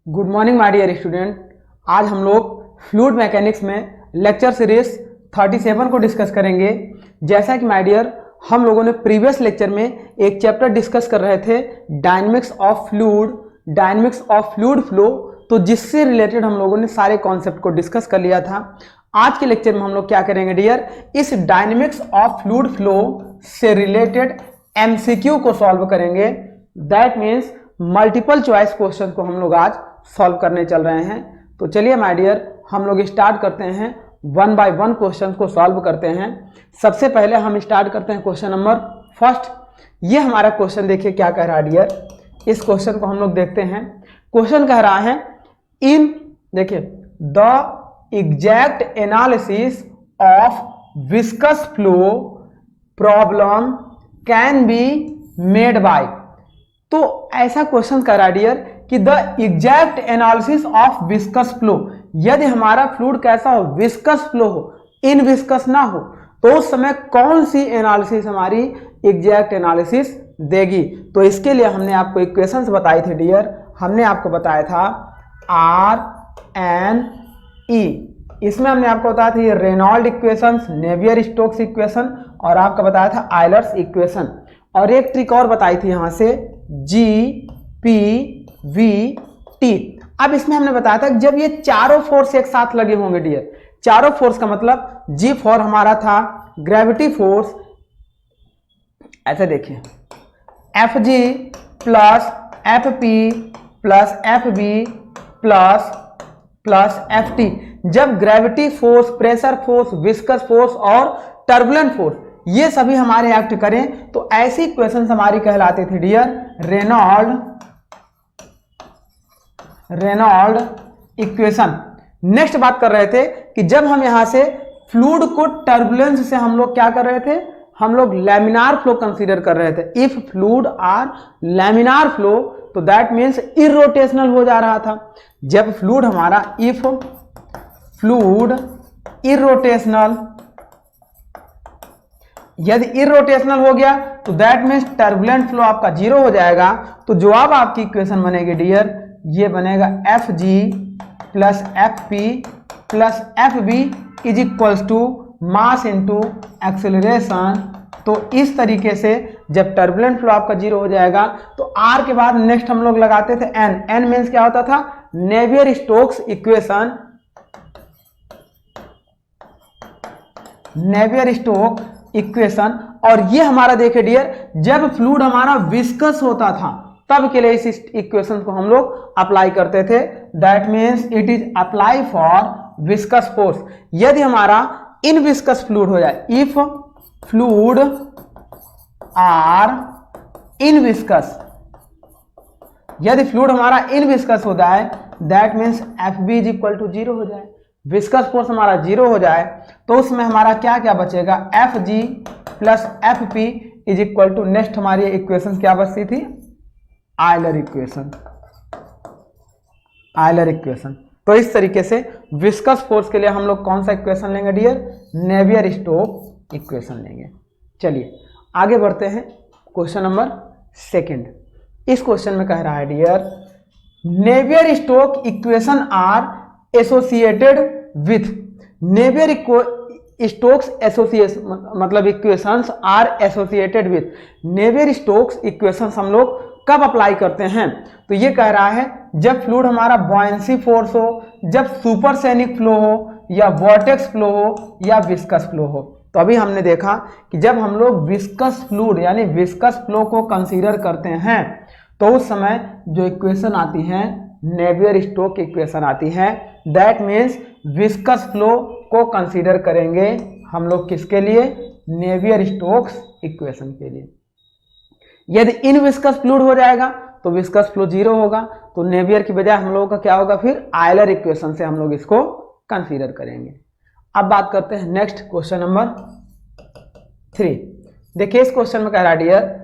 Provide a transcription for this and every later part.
Good morning my dear student. आज हम लोग फ्लूइड मैकेनिक्स में लेक्चर सीरीज 37 को डिस्कस करेंगे। जैसा कि माय डियर हम लोगों ने प्रीवियस लेक्चर में एक चैप्टर डिस्कस कर रहे थे डायनेमिक्स ऑफ फ्लूइड फ्लो, तो जिससे रिलेटेड हम लोगों ने सारे कॉन्सेप्ट को डिस्कस कर लिया था। आज के लेक्चर में हम लोग क्या करेंगे डियर, इस डायनेमिक्स ऑफ फ्लूइड फ्लो से रिलेटेड एमसीक्यू को सॉल्व करेंगे। That means multiple choice question को हम लोग आज सॉल्व करने चल रहे हैं। तो चलिए माय डियर हम लोग स्टार्ट करते हैं, वन बाय वन क्वेश्चन को सॉल्व करते हैं। सबसे पहले हम स्टार्ट करते हैं क्वेश्चन नंबर फर्स्ट। ये हमारा क्वेश्चन देखिए क्या कह रहा है डियर, इस क्वेश्चन को हम लोग देखते हैं। क्वेश्चन कह रहा है देखिए the exact analysis of viscous flow problem can be made by. तो ऐसा क्वेश्चन कर रहा है डियर कि the exact analysis of viscous flow, यदि हमारा फ्लूइड कैसा हो, विस्कस फ्लो हो, इनविस्कस ना हो, तो उस समय कौन सी एनालिसिस हमारी एग्जैक्ट एनालिसिस देगी। तो इसके लिए हमने आपको इक्वेशंस बताई थी डियर। हमने आपको बताया था RNE, इसमें हमने आपको बताया था ये Reynold equations, Navier Stokes equation और आपका बताया था आयलर्स इक्वेशन। और एक ट्रिक और बताई थी यहाँ से GPVT। अब इसमें हमने बताया था कि जब ये चारों फोर्स एक साथ लगे होंगे डियर, चारों फोर्स का मतलब G फॉर हमारा था ग्रेविटी फोर्स, ऐसे देखिए FG plus FP plus FB plus FT। जब gravity force, pressure force, viscous force और टर्बुलेंट फोर्स ये सभी हमारे एक्ट करें तो ऐसी इक्वेशंस हमारी कहलाती थी डियर रेनॉल्ड इक्वेशन। नेक्स्ट बात कर रहे थे कि जब हम यहां से फ्लूइड को टर्बुलेंस से हम लोग क्या कर रहे थे, हम लोग लैमिनार फ्लो कंसीडर कर रहे थे। If fluid are laminar flow तो दैट मीन्स इरोटेशनल हो जा रहा था। जब फ्लूइड हमारा इफ फ्लूइड इरोटेशनल, यदि इरोटेशनल हो गया तो दैट मीन्स टर्बुलेंट फ्लो आपका जीरो हो जाएगा। तो जवाब आपकी इक्वेशन बनेगी डियर, ये बनेगा FG plus FP plus FB is equals to mass into acceleration. तो इस तरीके से जब टर्बुलेंट फ्लो आपका जीरो हो जाएगा तो R के बाद नेक्स्ट हम लोग लगाते थे N मीन्स क्या होता था, Navier Stokes equation, Navier Stoke equation. और ये हमारा देखे डियर जब फ्लूइड हमारा विस्कस होता था तब के लिए इस इक्वेशन को हम लोग अप्लाई करते थे। That means it is apply for viscous force. यदि हमारा इनविस्कस फ्लूइड हो जाए, इफ फ्लूइड आर इनविस्कस, यदि फ्लूइड हमारा इनविस्कस हो जाए that means FB is equal to zero हो जाए, विस्कस फोर्स हमारा जीरो हो जाए तो उसमें हमारा क्या क्या बचेगा, FG plus FP is equal to, next हमारी इक्वेशन क्या बचती थी, आयलर इक्वेशन। तो इस तरीके से विस्कस फोर्स के लिए हम लोग कौन सा इक्वेशन लेंगे डियर, नेवियर स्टोक इक्वेशन लेंगे। चलिए आगे बढ़ते हैं क्वेश्चन नंबर सेकंड। इस क्वेश्चन में कह रहा है dear Navier Stoke equation are associated with, Navier Stokes association मतलब equations are associated with, Navier Stokes equations हम लोग कब अप्लाई करते हैं। तो ये कह रहा है जब फ्लूइड हमारा बॉयंसी फोर्स हो, जब सुपरसोनिक फ्लो हो, या वॉर्टेक्स फ्लो हो, या विस्कस फ्लो हो। तो अभी हमने देखा कि जब हम लोग विस्कस फ्लूइड यानी विस्कस फ्लो को कंसीडर करते हैं तो उस समय जो इक्वेशन आती है नेवियर स्टोक इक्वेशन आती है। दैट मीन्स विस्कस फ्लो को कंसीडर करेंगे हम लोग किसके लिए, नेवियर स्टोक्स इक्वेशन के लिए। यदि इनविस्कस फ्लूइड हो जाएगा तो विस्कस फ्लो जीरो होगा, तो नेवियर की बजाय हम लोगों का क्या होगा, फिर आयलर इक्वेशन से हम लोग इसको कंसीडर करेंगे। अब बात करते हैं नेक्स्ट क्वेश्चन नंबर 3। देखिए इस क्वेश्चन में कह रहा है dear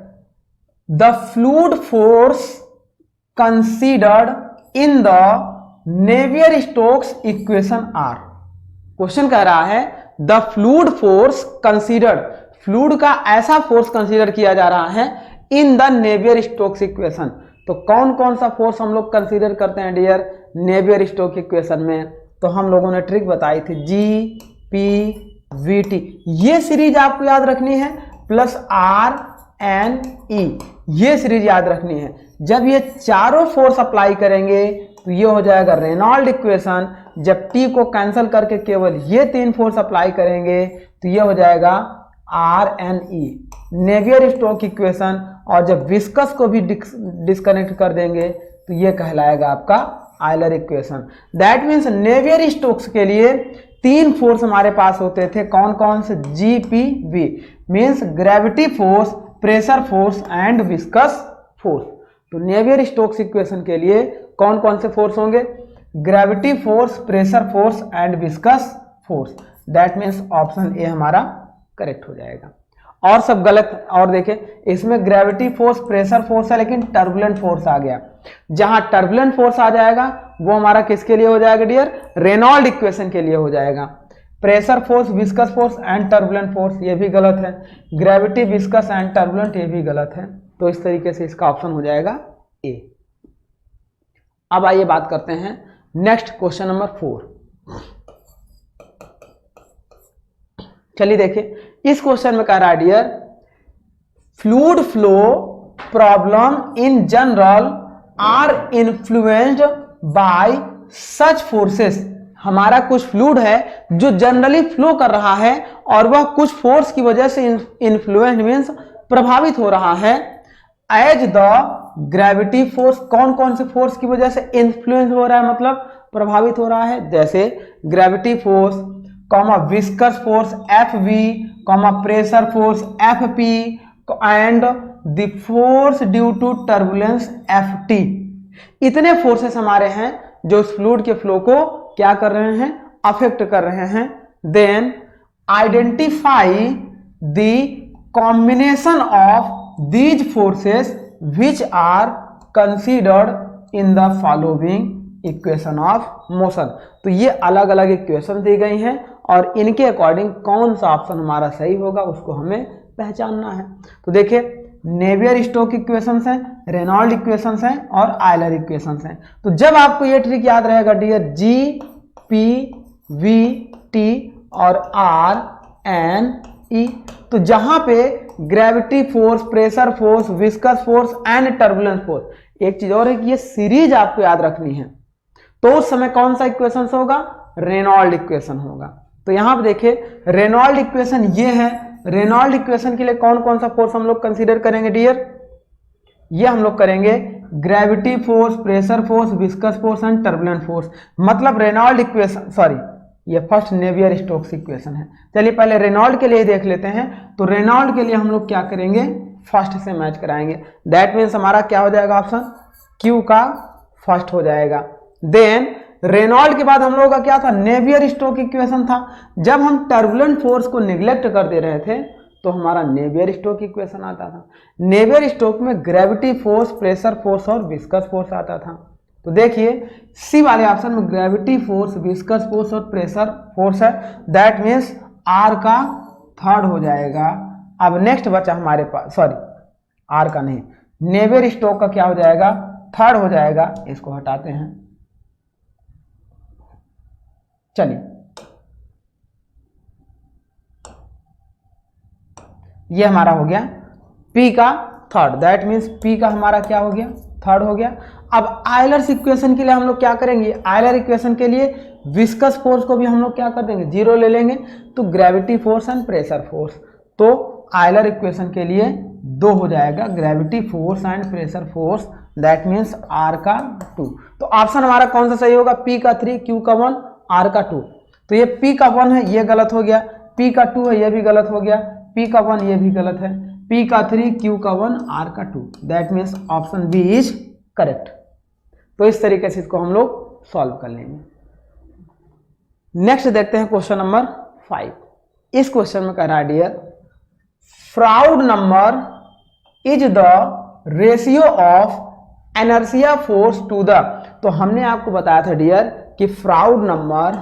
the fluid force considered in the Navier Stokes equation are. Question कह रहा है the fluid force considered, fluid का ऐसा फोर्स कंसीडर किया जा रहा है in the Navier Stokes equation, तो कौन कौन सा फोर्स हम लोग कंसीडर करते हैं डियर नेवियर स्टोक्स इक्वेशन में? तो हम लोगों ने ट्रिक बताई थी जी पी वी टी, ये सीरीज आपको याद रखनी है, प्लस आर एन ई, ये सीरीज याद रखनी है। जब ये चारों फोर्स अप्लाई करेंगे तो ये हो जाएगा रेनॉल्ड इक्वेशन। जब टी को कैंसिल करके केवल ये 3 फोर्स अप्लाई करेंगे तो ये हो जाएगा R N E, Navier Stokes equation. और जब विस्कस को भी डिस्कनेक्ट कर देंगे तो ये कहलाएगा आपका Euler equation. That means Navier Stokes के लिए 3 फोर्स हमारे पास होते थे, कौन कौन से? जी P we, means gravity force, pressure force and viscous force. तो नेवियर स्टोक्स इक्वेशन के लिए कौन कौन से फोर्स होंगे? Gravity force, pressure force and viscous force. That means option A हमारा करेक्ट हो जाएगा, और सब गलत। और देखें इसमें ग्रेविटी फोर्स, प्रेशर फोर्स है, लेकिन टर्बुलेंट फोर्स आ गया। जहां टर्बुलेंट फोर्स आ जाएगा वो हमारा किसके लिए हो जाएगा डियर? रेनॉल्ड इक्वेशन के लिए हो जाएगा। Pressure force, viscous force and turbulent force, ये भी गलत है। ग्रेविटी, विस्कस एंड टर्बुलेंट, ये भी गलत है। तो इस तरीके से इसका ऑप्शन हो जाएगा ए। अब आइए बात करते हैं नेक्स्ट क्वेश्चन नंबर 4। चलिए देखिए, इस क्वेश्चन में कह रहा है dear fluid flow problem in general are influenced by such forces. हमारा कुछ फ्लूइड है जो जनरली फ्लो कर रहा है और वह कुछ फोर्स की वजह से इन्फ्लुएंस मीन्स प्रभावित हो रहा है। एज द ग्रेविटी फोर्स, कौन कौन से फोर्स की वजह से इन्फ्लुएंस हो रहा है, मतलब प्रभावित हो रहा है? जैसे gravity force, comma viscous force F V, comma pressure force F P and the force due to turbulence F T. इतने फोर्सेस हमारे हैं जो इस फ्लूइड के फ्लो को क्या कर रहे हैं? अफेक्ट कर रहे हैं। Then identify the combination of these forces which are considered in the following equation of motion. तो ये अलग अलग इक्वेशन दी गई हैं और इनके अकॉर्डिंग कौन सा ऑप्शन हमारा सही होगा उसको हमें पहचानना है। तो देखिए नेवियर स्टोक्स इक्वेशंस हैं, रेनॉल्ड इक्वेशंस हैं और आयलर इक्वेशंस हैं। तो जब आपको ये ट्रिक याद रहेगा dear G P V T और आर एन ई, तो जहां पे gravity force, pressure force, viscous force and turbulence force, एक चीज और है कि ये सीरीज आपको याद रखनी है। तो उस समय कौन सा इक्वेशन होगा? रेनॉल्ड इक्वेशन होगा। तो यहां पे देखिए रेनॉल्ड इक्वेशन ये है। रेनॉल्ड इक्वेशन के लिए कौन कौन सा फोर्स हम लोग कंसीडर करेंगे डियर? ये हम लोग करेंगे gravity force, pressure force, viscous force and turbulent force. मतलब रेनॉल्ड इक्वेशन, सॉरी ये फर्स्ट नेवियर स्टोक्स इक्वेशन है। चलिए पहले रेनॉल्ड के लिए देख लेते हैं। तो रेनॉल्ड के लिए हम लोग क्या करेंगे? फर्स्ट से मैच कराएंगे। दैट मीन्स हमारा क्या हो जाएगा? ऑप्शन क्यू का फर्स्ट हो जाएगा। देन रेनॉल्ड के बाद हम लोगों का क्या था? नेवियर स्टोक्स इक्वेशन था। जब हम टर्बुलेंट फोर्स को निग्लेक्ट कर दे रहे थे तो हमारा नेवियर स्टोक्स इक्वेशन आता था। नेवियर स्टोक्स में ग्रेविटी फोर्स, प्रेशर फोर्स और विस्कस फोर्स आता था। तो देखिए सी वाले ऑप्शन में ग्रेविटी फोर्स, विस्कस फोर्स और प्रेशर फोर्स है। दैट मीन्स आर का थर्ड हो जाएगा। अब नेक्स्ट बचा हमारे पास, सॉरी आर का नहीं, नेवियर स्टोक्स का क्या हो जाएगा? थर्ड हो जाएगा। इसको हटाते हैं। चलिए ये हमारा हो गया P का थर्ड। दैट मीन्स P का हमारा क्या हो गया? थर्ड हो गया। अब आयलर इक्वेशन के लिए हम लोग क्या करेंगे? आयलर इक्वेशन के लिए विस्कस फोर्स को भी हम लोग क्या कर देंगे? जीरो ले लेंगे। तो gravity force and pressure force, तो आयलर इक्वेशन के लिए 2 हो जाएगा, gravity force and pressure force. That means R का 2। तो ऑप्शन हमारा कौन सा सही होगा? P का 3, Q का 1, R का 2। तो ये P का 1 है, ये गलत हो गया। P का 2 है, ये भी गलत हो गया। P का 1, ये भी गलत है। P का 3, Q का 1, R का 2। That means option B is correct. तो इस तरीके से इसको हम लोग सॉल्व कर लेंगे। नेक्स्ट देखते हैं क्वेश्चन नंबर 5। इस क्वेश्चन में कह रहा है dear Froude number is the ratio of inertia force to the. तो हमने आपको बताया था डियर कि Froude number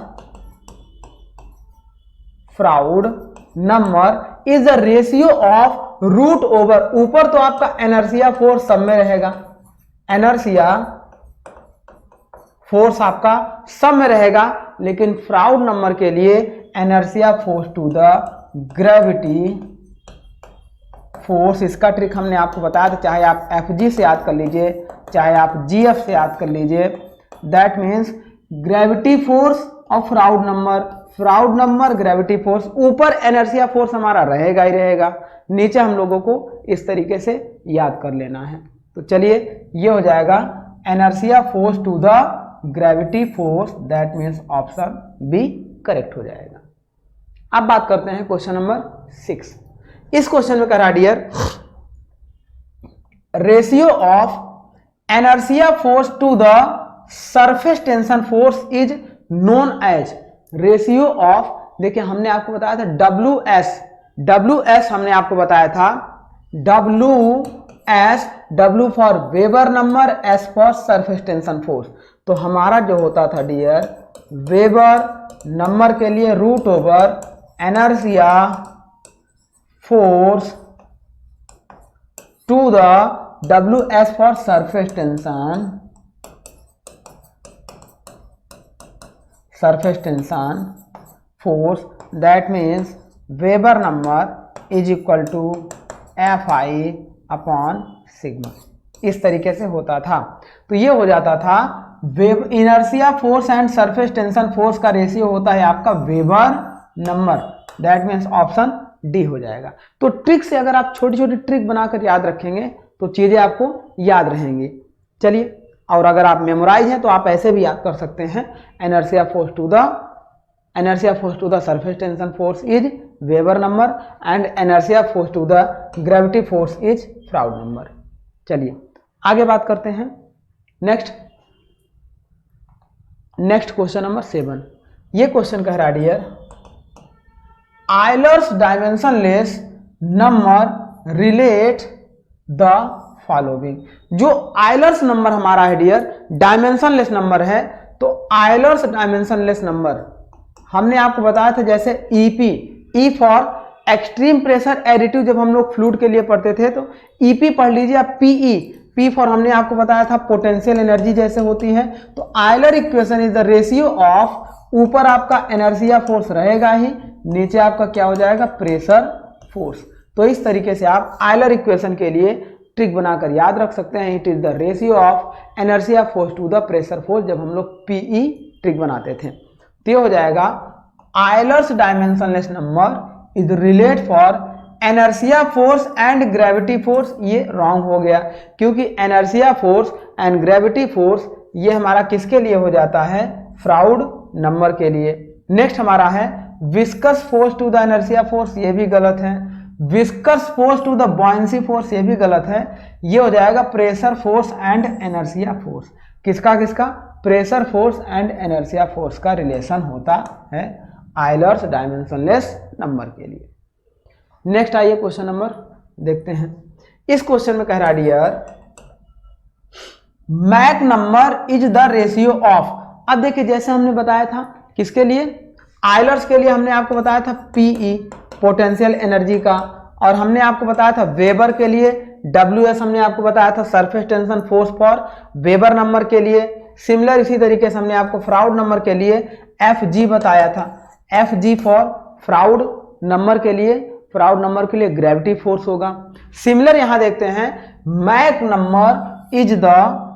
is the ratio of root over, ऊपर तो आपका इनर्शिया फोर्स सब में रहेगा, इनर्शिया फोर्स आपका सब में रहेगा, लेकिन फ्राउड नंबर के लिए inertia force to the gravity force, इसका ट्रिक हमने आपको बताया था, चाहे आप एफजी से याद कर लीजिए चाहे आप जीएफ से याद कर लीजिए। दैट मीन्स ग्रेविटी फोर्स और फ्राउड नंबर ग्रेविटी फोर्स, ऊपर इनर्शिया फोर्स हमारा रहेगा ही रहेगा, नीचे हम लोगों को इस तरीके से याद कर लेना है। तो चलिए ये हो जाएगा inertia force to the gravity force, that means option B correct हो जाएगा। अब बात करते हैं क्वेश्चन नंबर 6। इस क्वेश्चन में कह रहा dear ratio of inertia force to the surface tension force is known as, ratio of, देखिए हमने आपको बताया था WS हमने आपको बताया था WS, W for weber number, S for surface tension force. तो हमारा जो होता था डियर वेबर नंबर के लिए root over inertia force to the WS for surface tension force, that means Weber number is equal to FI upon sigma, इस तरीके से होता था। तो ये हो जाता था inertia force and surface tension force का रेशियो होता है आपका weber number, that means option D हो जाएगा। तो ट्रिक से अगर आप छोटी छोटी ट्रिक बनाकर याद रखेंगे तो चीजें आपको याद रहेंगी। चलिए, और अगर आप मेमोराइज हैं तो आप ऐसे भी याद कर सकते हैं, inertia force to the surface tension force is Weber number and inertia force to the gravity force is Froude number. चलिए आगे बात करते हैं। Next question number 7। ये क्वेश्चन कह रहा है dear Euler's dimensionless number relate the following. जो आयलर्स नंबर हमारा है डियर डायमेंशनलेस नंबर है, तो आयलर्स डायमेंशनलेस नंबर हमने आपको बताया था, जैसे E for extreme pressure additive, जब हम लोग फ्लूइड के लिए पढ़ते थे तो ईपी पढ़ लीजिए आप, पी फॉर हमने आपको बताया था पोटेंशियल एनर्जी जैसे होती है। तो Euler equation is the ratio of, ऊपर आपका इनर्शिया फोर्स रहेगा ही, नीचे आपका क्या हो जाएगा प्रेशर फोर्स। तो इस तरीके से आप आयलर इक्वेशन के लिए ट्रिक बनाकर याद रख सकते हैं, it is the ratio of inertia force to the pressure force, जब हम लोग पीई ट्रिक बनाते थे। तो ये हो जाएगा Euler's dimensionless number is relate for inertia force and gravity force. ये रॉन्ग हो गया, क्योंकि inertia force and gravity force ये हमारा किसके लिए हो जाता है, फ्राउड नंबर के लिए। नेक्स्ट हमारा है viscous force to the inertia force, ये भी गलत है। Viscous force to the buoyancy force, ये भी गलत है। ये हो जाएगा pressure force and inertia force. किसका pressure force and inertia force का रिलेशन होता है आयलर्स डायमेंशनलेस नंबर के लिए। नेक्स्ट आइए क्वेश्चन नंबर देखते हैं। इस क्वेश्चन में कह रहा है dear Mach number is the ratio of. अब देखिए जैसे हमने बताया था किसके लिए, आयलर्स के लिए हमने आपको बताया था पीई पोटेंशियल एनर्जी का, और हमने आपको बताया था वेबर के लिए डब्ल्यू हमने आपको बताया था surface tension force for weber number के लिए। सिमिलर इसी तरीके से हमने आपको फ्राउड नंबर के लिए एफ जी बताया था, F G for Froude number के लिए ग्रेविटी फोर्स होगा। सिमिलर यहां देखते हैं Mach number is the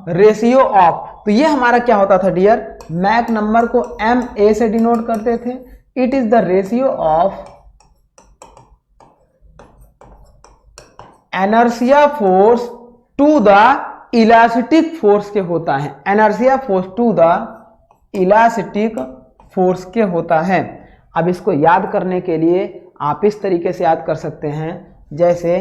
ratio of, तो ये हमारा क्या होता था डियर, मैक नंबर को एम ए से डिनोट करते थे। It is the ratio of inertia force to the elastic force के होता है, inertia force to the elastic force के होता है। अब इसको याद करने के लिए आप इस तरीके से याद कर सकते हैं जैसे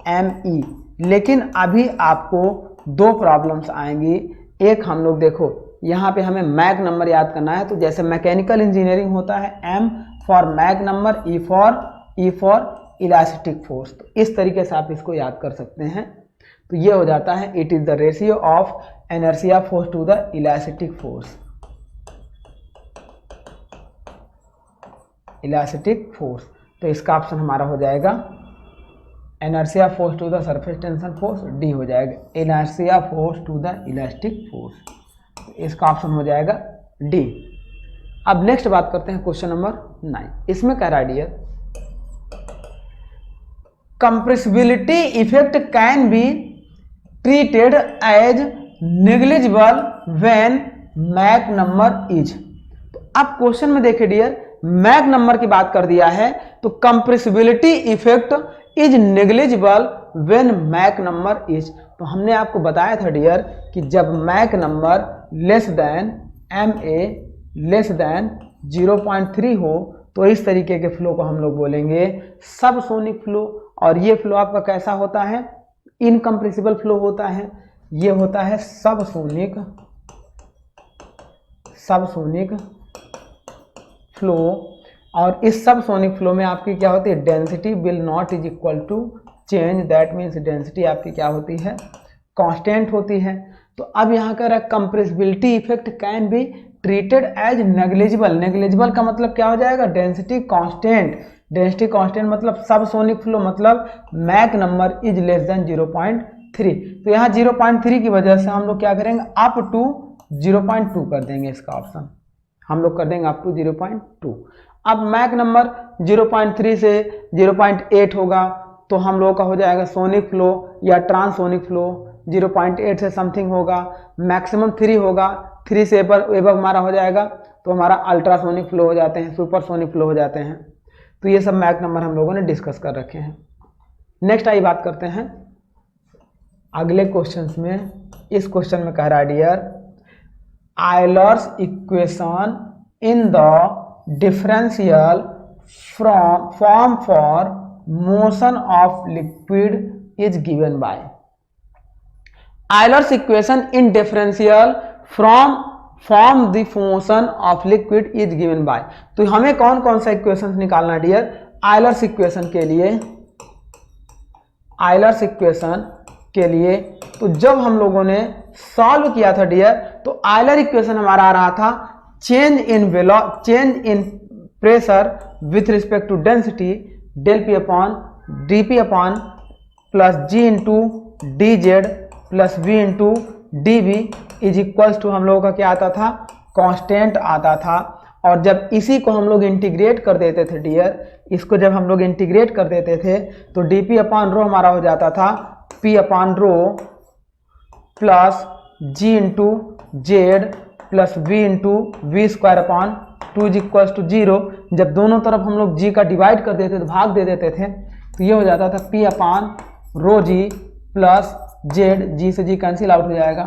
एम ई, लेकिन अभी आपको दो प्रॉब्लम्स आएंगी। एक हम लोग देखो यहाँ पे हमें मैक नंबर याद करना है, तो जैसे मैकेनिकल इंजीनियरिंग होता है M for Mach number, E for elastic force, तो इस तरीके से आप इसको याद कर सकते हैं। तो ये हो जाता है it is the ratio of inertia force to the elastic force. तो इसका ऑप्शन हमारा हो जाएगा inertia force to the surface tension force, D हो जाएगा inertia force to the elastic force. इसका ऑप्शन हो जाएगा डी। अब नेक्स्ट बात करते हैं क्वेश्चन नंबर 9। इसमें कह रहा है dear compressibility effect can be treated as negligible when Mach number is. तो अब क्वेश्चन में देखिए डियर मैक नंबर की बात कर दिया है, तो compressibility effect is negligible when Mach number is. तो हमने आपको बताया था डियर कि जब Mach number less than MA less than 0.3 हो तो इस तरीके के फ्लो को हम लोग बोलेंगे सबसोनिक फ्लो। और ये फ्लो आपका कैसा होता है? इनकम्प्रेसिबल फ्लो होता है। ये होता है सबसोनिक फ्लो। और इस सबसोनिक फ्लो में आपकी क्या होती है? Density will not is equal to change, that means density आपकी क्या होती है? कांस्टेंट होती है। तो अब यहाँ कह रहा है compressibility effect can be treated as negligible. Negligible का मतलब क्या हो जाएगा? Density constant. डेंसिटी कांस्टेंट मतलब सबसोनिक फ्लो मतलब Mach number is less than 0.3। तो यहाँ 0.3 की वजह से हम लोग क्या करेंगे? अप टू 0.2 कर देंगे। इसका ऑप्शन हम लोग कर देंगे अप टू 0.2। अब मैक नंबर 0.3 से 0.8 होगा तो हम लोग का हो जाएगा सोनिक फ्लो या ट्रांसोनिक फ्लो। 0.8 से समथिंग होगा, मैक्सिमम 3 होगा, 3 से एबव हमारा हो जाएगा तो हमारा अल्ट्रासोनिक फ्लो हो जाते हैं, सुपरसोनिक फ्लो हो जाते हैं। तो ये सब मैक नंबर हम लोगों ने डिस्कस कर रखे हैं। नेक्स्ट आइए बात करते हैं अगले क्वेश्चन में। इस क्वेश्चन में कह रहा है dear Euler's equation in the differential form for motion of liquid is given by. Euler's equation in differential form the motion of liquid is given by. तो हमें कौन कौन सा इक्वेशन निकालना है डियर? आयलर्स इक्वेशन के लिए, आयलर्स इक्वेशन के लिए तो जब हम लोगों ने सॉल्व किया था डियर तो आयलर इक्वेशन हमारा आ रहा था change in pressure with respect to density del P upon D P upon plus G into D Z plus V into D V is equals to हम लोगों का क्या आता था? कांस्टेंट आता था। और जब इसी को हम लोग इंटीग्रेट कर देते थे डियर, इसको जब हम लोग इंटीग्रेट कर देते थे तो डी पी अपॉन रो हमारा हो जाता था P upon rho plus G into Z plus V into V square upon 2 is equals to 0। जब दोनों तरफ हम लोग जी का डिवाइड कर देते थे, भाग दे देते थे, तो ये हो जाता था P upon rho G plus Z, जी से जी कैंसिल आउट हो जाएगा,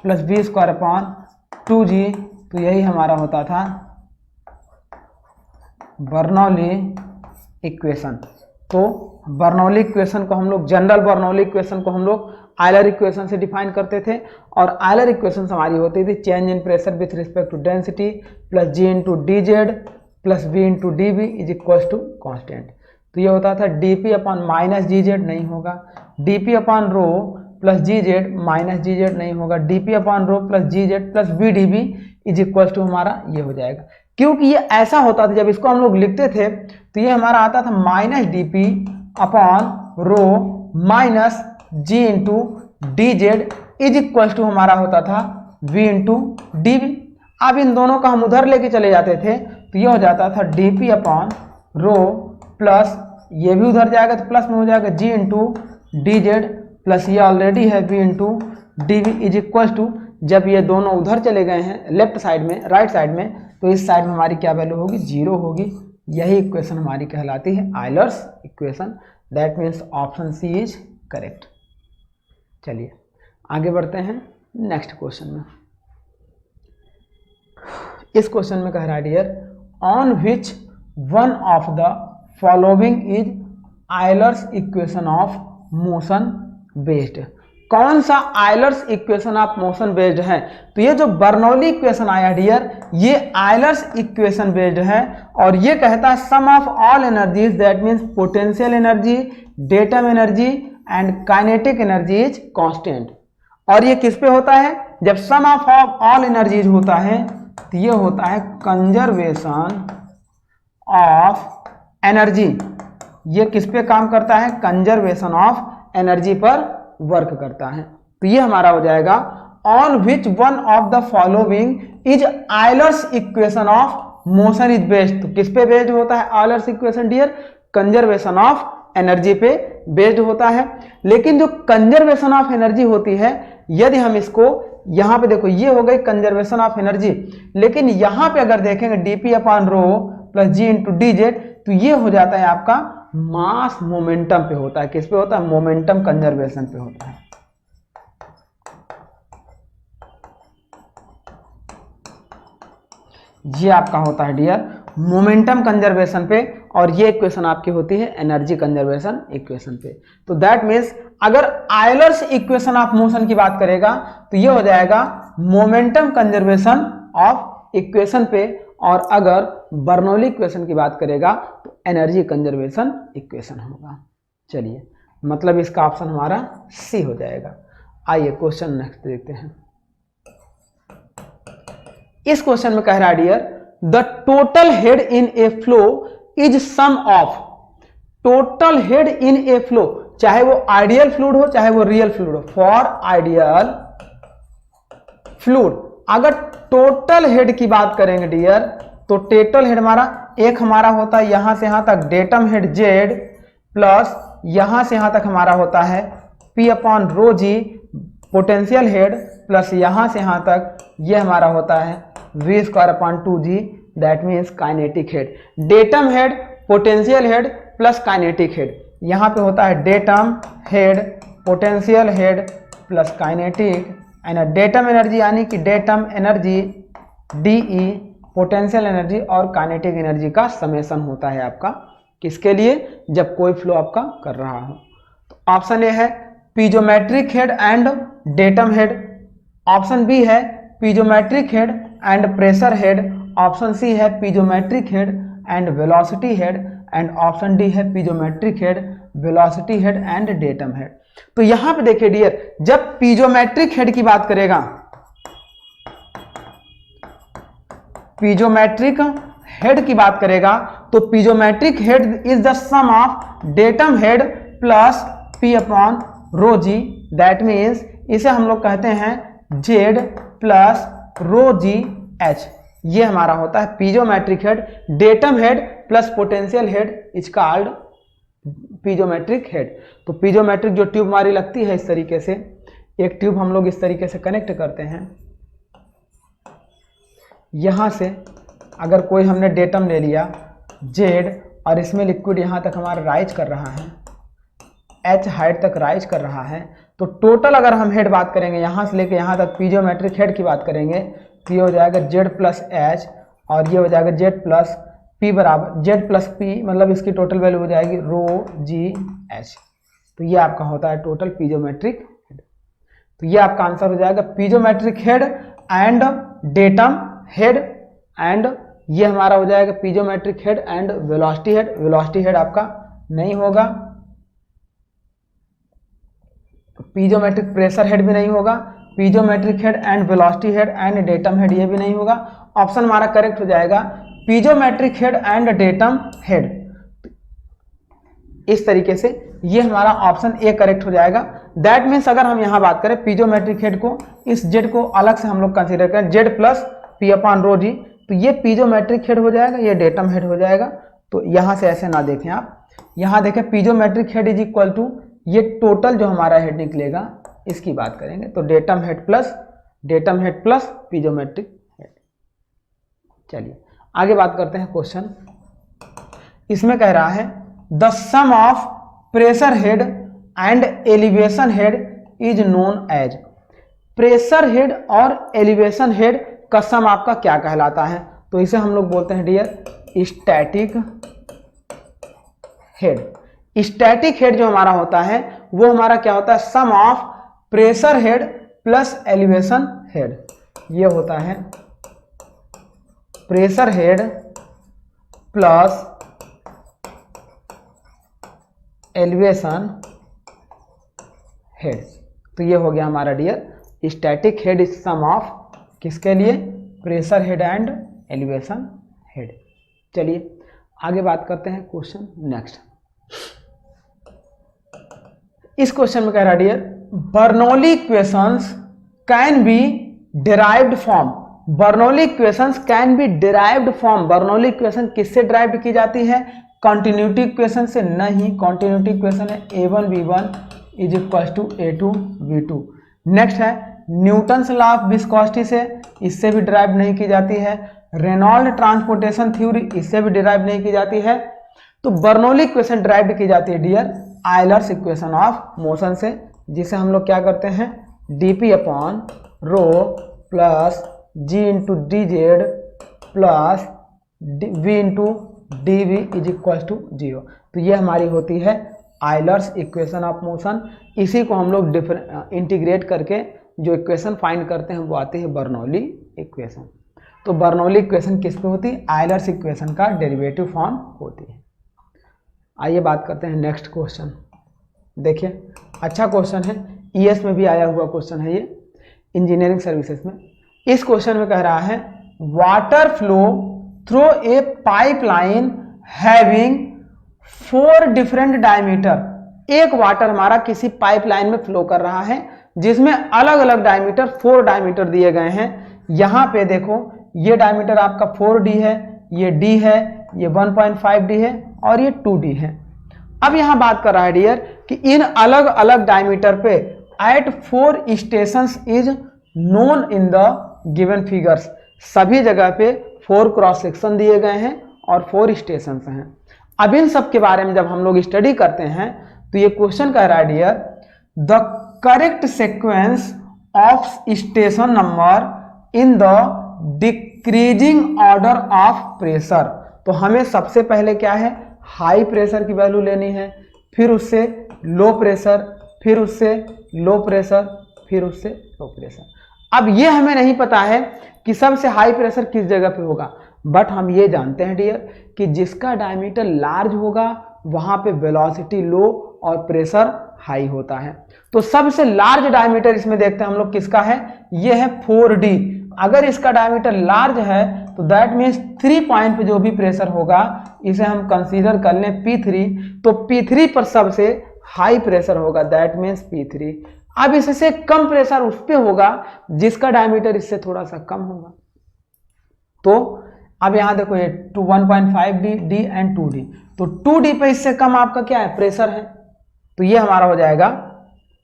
plus we square upon 2g। तो यही हमारा होता था बर्नौली इक्वेशन। तो बर्नौली इक्वेशन को हम लोग, जनरल बर्नौली इक्वेशन को हम लोग आयलर इक्वेशन से डिफाइन करते थे। और आयलर इक्वेशन हमारी होती थी change in pressure with respect to density plus G into D Z plus V into D V is equals to constant. तो ये होता था D P upon minus G Z नहीं होगा, D P upon rho plus G Z minus G Z नहीं होगा, D P upon rho plus G Z plus V D V is equals to हमारा ये हो जाएगा। क्योंकि ये ऐसा होता था जब इसको हम लोग लिखते थे तो ये हमारा आता था minus D P upon rho minus G into D Z is equals to हमारा होता था वी इंटू डी वी। अब इन दोनों का हम उधर लेके चले जाते थे तो ये हो जाता था D P upon rho plus ये भी उधर जाएगा तो प्लस में हो जाएगा G into D Z plus ये ऑलरेडी है V into D V is equals to, जब ये दोनों उधर चले गए हैं लेफ्ट साइड में, राइट साइड में, तो इस साइड में हमारी क्या वैल्यू होगी? 0 होगी। यही इक्वेशन हमारी कहलाती है Euler's equation. That means option C is correct. चलिए आगे बढ़ते हैं नेक्स्ट क्वेश्चन में। इस क्वेश्चन में कह रहा है dear on which one of the following is Euler's equation of motion based. कौन सा Euler's equation of motion based है? तो ये जो बर्नौली इक्वेशन आया डियर ये आयलर्स इक्वेशन बेस्ड है और ये कहता है sum of all energies that means potential energy, datum energy and kinetic energy is constant. और ये किस पे होता है? जब सम ऑफ ऑल एनर्जीज होता है तो ये होता है कंजर्वेशन ऑफ एनर्जी ये किस पे काम करता है, कंजर्वेशन ऑफ एनर्जी पर वर्क करता है। तो ये हमारा हो जाएगा on which one of the following is Euler's equation of motion is based. तो किस पे बेस्ड होता है Euler's equation dear, conservation of energy पे बेस्ड होता है। लेकिन जो कंजर्वेशन ऑफ एनर्जी होती है, यदि हम इसको यहां पे देखो, ये हो गई कंजर्वेशन ऑफ एनर्जी, लेकिन यहां पे अगर देखेंगे dp upon rho plus g into D Z, तो ये हो जाता है आपका मास मोमेंटम पे होता है। किस पे होता है, मोमेंटम कंजर्वेशन पे होता है। ये आपका होता है डियर मोमेंटम कंजर्वेशन पे, और ये इक्वेशन आपकी होती है एनर्जी कंजर्वेशन इक्वेशन पे। तो दैट मीन्स अगर आयलर्स इक्वेशन ऑफ मोशन की बात करेगा तो ये हो जाएगा मोमेंटम कंजर्वेशन ऑफ इक्वेशन पे, और अगर बर्नौली इक्वेशन की बात करेगा तो एनर्जी कंजर्वेशन इक्वेशन होगा। चलिए, मतलब इसका ऑप्शन हमारा सी हो जाएगा। आइए क्वेश्चन नेक्स्ट देखते हैं। इस क्वेश्चन में कह रहा है dear the total head in a flow is sum of, total head in a flow, चाहे वो आइडियल फ्लूइड हो चाहे वो रियल फ्लूइड हो, फॉर आइडियल फ्लूइड अगर टोटल हेड की बात करेंगे डियर, तो टोटल हेड हमारा होता है यहां से यहां तक डेटम हेड जेड, प्लस यहां से यहां तक हमारा होता है P upon rho G potential head, plus यहां से यहां तक ये हमारा होता है V square upon 2g, that means kinetic head. Datum head, potential head plus kinetic head, यहाँ पे होता है datum head, potential head plus kinetic, and datum energy यानी कि datum energy DE, potential energy और काइनेटिक एनर्जी का summation होता है आपका, किसके लिए, जब कोई फ्लो आपका कर रहा हो। तो ऑप्शन ए है piezometric head and datum head, option B है piezometric head and pressure head, option C है piezometric head and velocity head, and option D है piezometric head, velocity head and datum head. तो यहां पे देखिए dear, जब पीजोमेट्रिक head की बात करेगा, पीजोमेट्रिक हेड की बात करेगा तो piezometric head is the sum of datum head plus P upon rho G, that means इसे हम लोग कहते हैं Z plus rho G H. ये हमारा होता है piezometric head, datum head plus potential head is called piezometric head. तो पीजोमेट्रिक जो ट्यूब हमारी लगती है इस तरीके से, एक ट्यूब हम लोग इस तरीके से कनेक्ट करते हैं, यहाँ से अगर कोई हमने डेटम ले लिया जेड, और इसमें लिक्विड यहाँ तक हमारा राइज कर रहा है, एच हाइट तक राइज कर रहा है, तो टोटल अगर हम हेड बात करेंगे यहाँ से लेके यहाँ तक पीजोमेट्रिक हेड की बात करेंगे तो ये हो जाएगा जेड प्लस एच, और ये हो जाएगा जेड प्लस पी बराबर जेड प्लस पी, मतलब इसकी टोटल वैल्यू हो जाएगी रो जी एच। तो ये आपका होता है टोटल पीजोमेट्रिक हेड। तो ये आपका आंसर हो जाएगा पीजोमेट्रिक head and datum head, and ये हमारा हो जाएगा पीजोमेट्रिक head and velocity head. Velocity head आपका नहीं होगा, पीजोमेट्रिक प्रेशर हेड भी नहीं होगा, पीजोमेट्रिक head and velocity head and datum head ये भी नहीं होगा। ऑप्शन हमारा करेक्ट हो जाएगा पीजोमेट्रिक हेड एंड डेटम हेड। इस तरीके से ये हमारा ऑप्शन ए करेक्ट हो जाएगा। दैट मीन्स अगर हम यहां बात करें पीजोमेट्रिक हेड को, इस जेड को अलग से हम लोग कंसीडर करें, Z plus P upon rho G, तो ये पीजोमेट्रिक हेड हो जाएगा, ये डेटम हेड हो जाएगा। तो यहां से ऐसे ना देखें आप, यहां देखें piezometric head is equal to ये टोटल जो हमारा हेड निकलेगा इसकी बात करेंगे, तो datum head plus piezometric head. चलिए आगे बात करते हैं क्वेश्चन। इसमें कह रहा है the sum of pressure head and elevation head is known as. Pressure head और एलिवेशन हेड का सम आपका क्या कहलाता है, तो इसे हम लोग बोलते हैं dear static head. Static head जो हमारा होता है वो हमारा क्या होता है, sum of pressure head plus elevation head. ये होता है pressure head plus elevation head. तो ये हो गया हमारा dear static head is sum of किसके लिए, pressure head and elevation head. चलिए आगे बात करते हैं क्वेश्चन नेक्स्ट। इस क्वेश्चन में कह रहा है dear Bernoulli equations can be derived from, Bernoulli equations can be derived from, Bernoulli equation किससे डिराइव्ड की जाती है? कॉन्टिन्यूटी इक्वेशन से नहीं, कॉन्टिन्यूटी इक्वेशन है a1b1 is equal to a2 v2। Next है न्यूटन्स लॉ ऑफ विस्कोसिटी से, इससे भी डिराइव नहीं की जाती है। रेनॉल्ड ट्रांसपोर्टेशन थ्योरी, इससे भी डिराइव नहीं की जाती है। तो बर्नौली इक्वेशन डिराइव की जाती है dear Euler's equation of motion से, जिसे हम लोग क्या करते हैं dp upon rho plus g into D Z plus v into D V is equal to 0। तो ये हमारी होती है आयलर्स इक्वेशन ऑफ मोशन। इसी को हम लोग इंटीग्रेट करके जो इक्वेशन फाइंड करते हैं वो आती है बर्नौली इक्वेशन। तो बर्नौली इक्वेशन किस पे होती है? आयलर्स इक्वेशन का डेरिवेटिव फॉर्म होती है। आइए बात करते हैं नेक्स्ट क्वेश्चन। देखिए अच्छा क्वेश्चन है, ईएस में भी आया हुआ क्वेश्चन है ये, इंजीनियरिंग सर्विसेज में। इस क्वेश्चन में कह रहा है water flow through a pipeline having 4 different diameter. एक वाटर हमारा किसी पाइपलाइन में फ्लो कर रहा है जिसमें अलग अलग डायमीटर 4 डायमीटर दिए गए हैं। यहां पे देखो ये डायमीटर आपका 4D है, ये D है, ये 1.5D है और ये 2D है। अब यहां बात कर रहा है डियर कि इन अलग अलग डायमीटर पे at 4 stations is known in the given figures. सभी जगह पे 4 क्रॉस सेक्शन दिए गए हैं और 4 स्टेशंस हैं। अब इन सब के बारे में जब हम लोग स्टडी करते हैं तो ये क्वेश्चन कह रहा है dear the correct sequence of station number in the decreasing order of pressure. तो हमें सबसे पहले क्या है हाई प्रेशर की वैल्यू लेनी है, फिर उससे लो प्रेशर, फिर उससे लो प्रेशर, फिर उससे लो प्रेशर। अब ये हमें नहीं पता है कि सबसे हाई प्रेशर किस जगह पे होगा, बट हम ये जानते हैं डियर कि जिसका डायमीटर लार्ज होगा वहां पे वेलोसिटी लो और प्रेशर हाई होता है। तो सबसे लार्ज डायमीटर इसमें देखते हैं हम लोग किसका है, ये है 4D। अगर इसका डायमीटर लार्ज है तो दैट मीन्स 3 पॉइंट पे जो भी प्रेशर होगा इसे हम कंसीडर कर लें P3। तो P3 पर सबसे हाई प्रेशर होगा, दैट मीन्स P3। अब इससे कम प्रेशर उस पे होगा जिसका डायमीटर इससे थोड़ा सा कम होगा। तो अब यहां देखो ये 1.5D एंड 2D, तो 2D पे इससे कम आपका क्या है प्रेशर है, तो ये हमारा हो जाएगा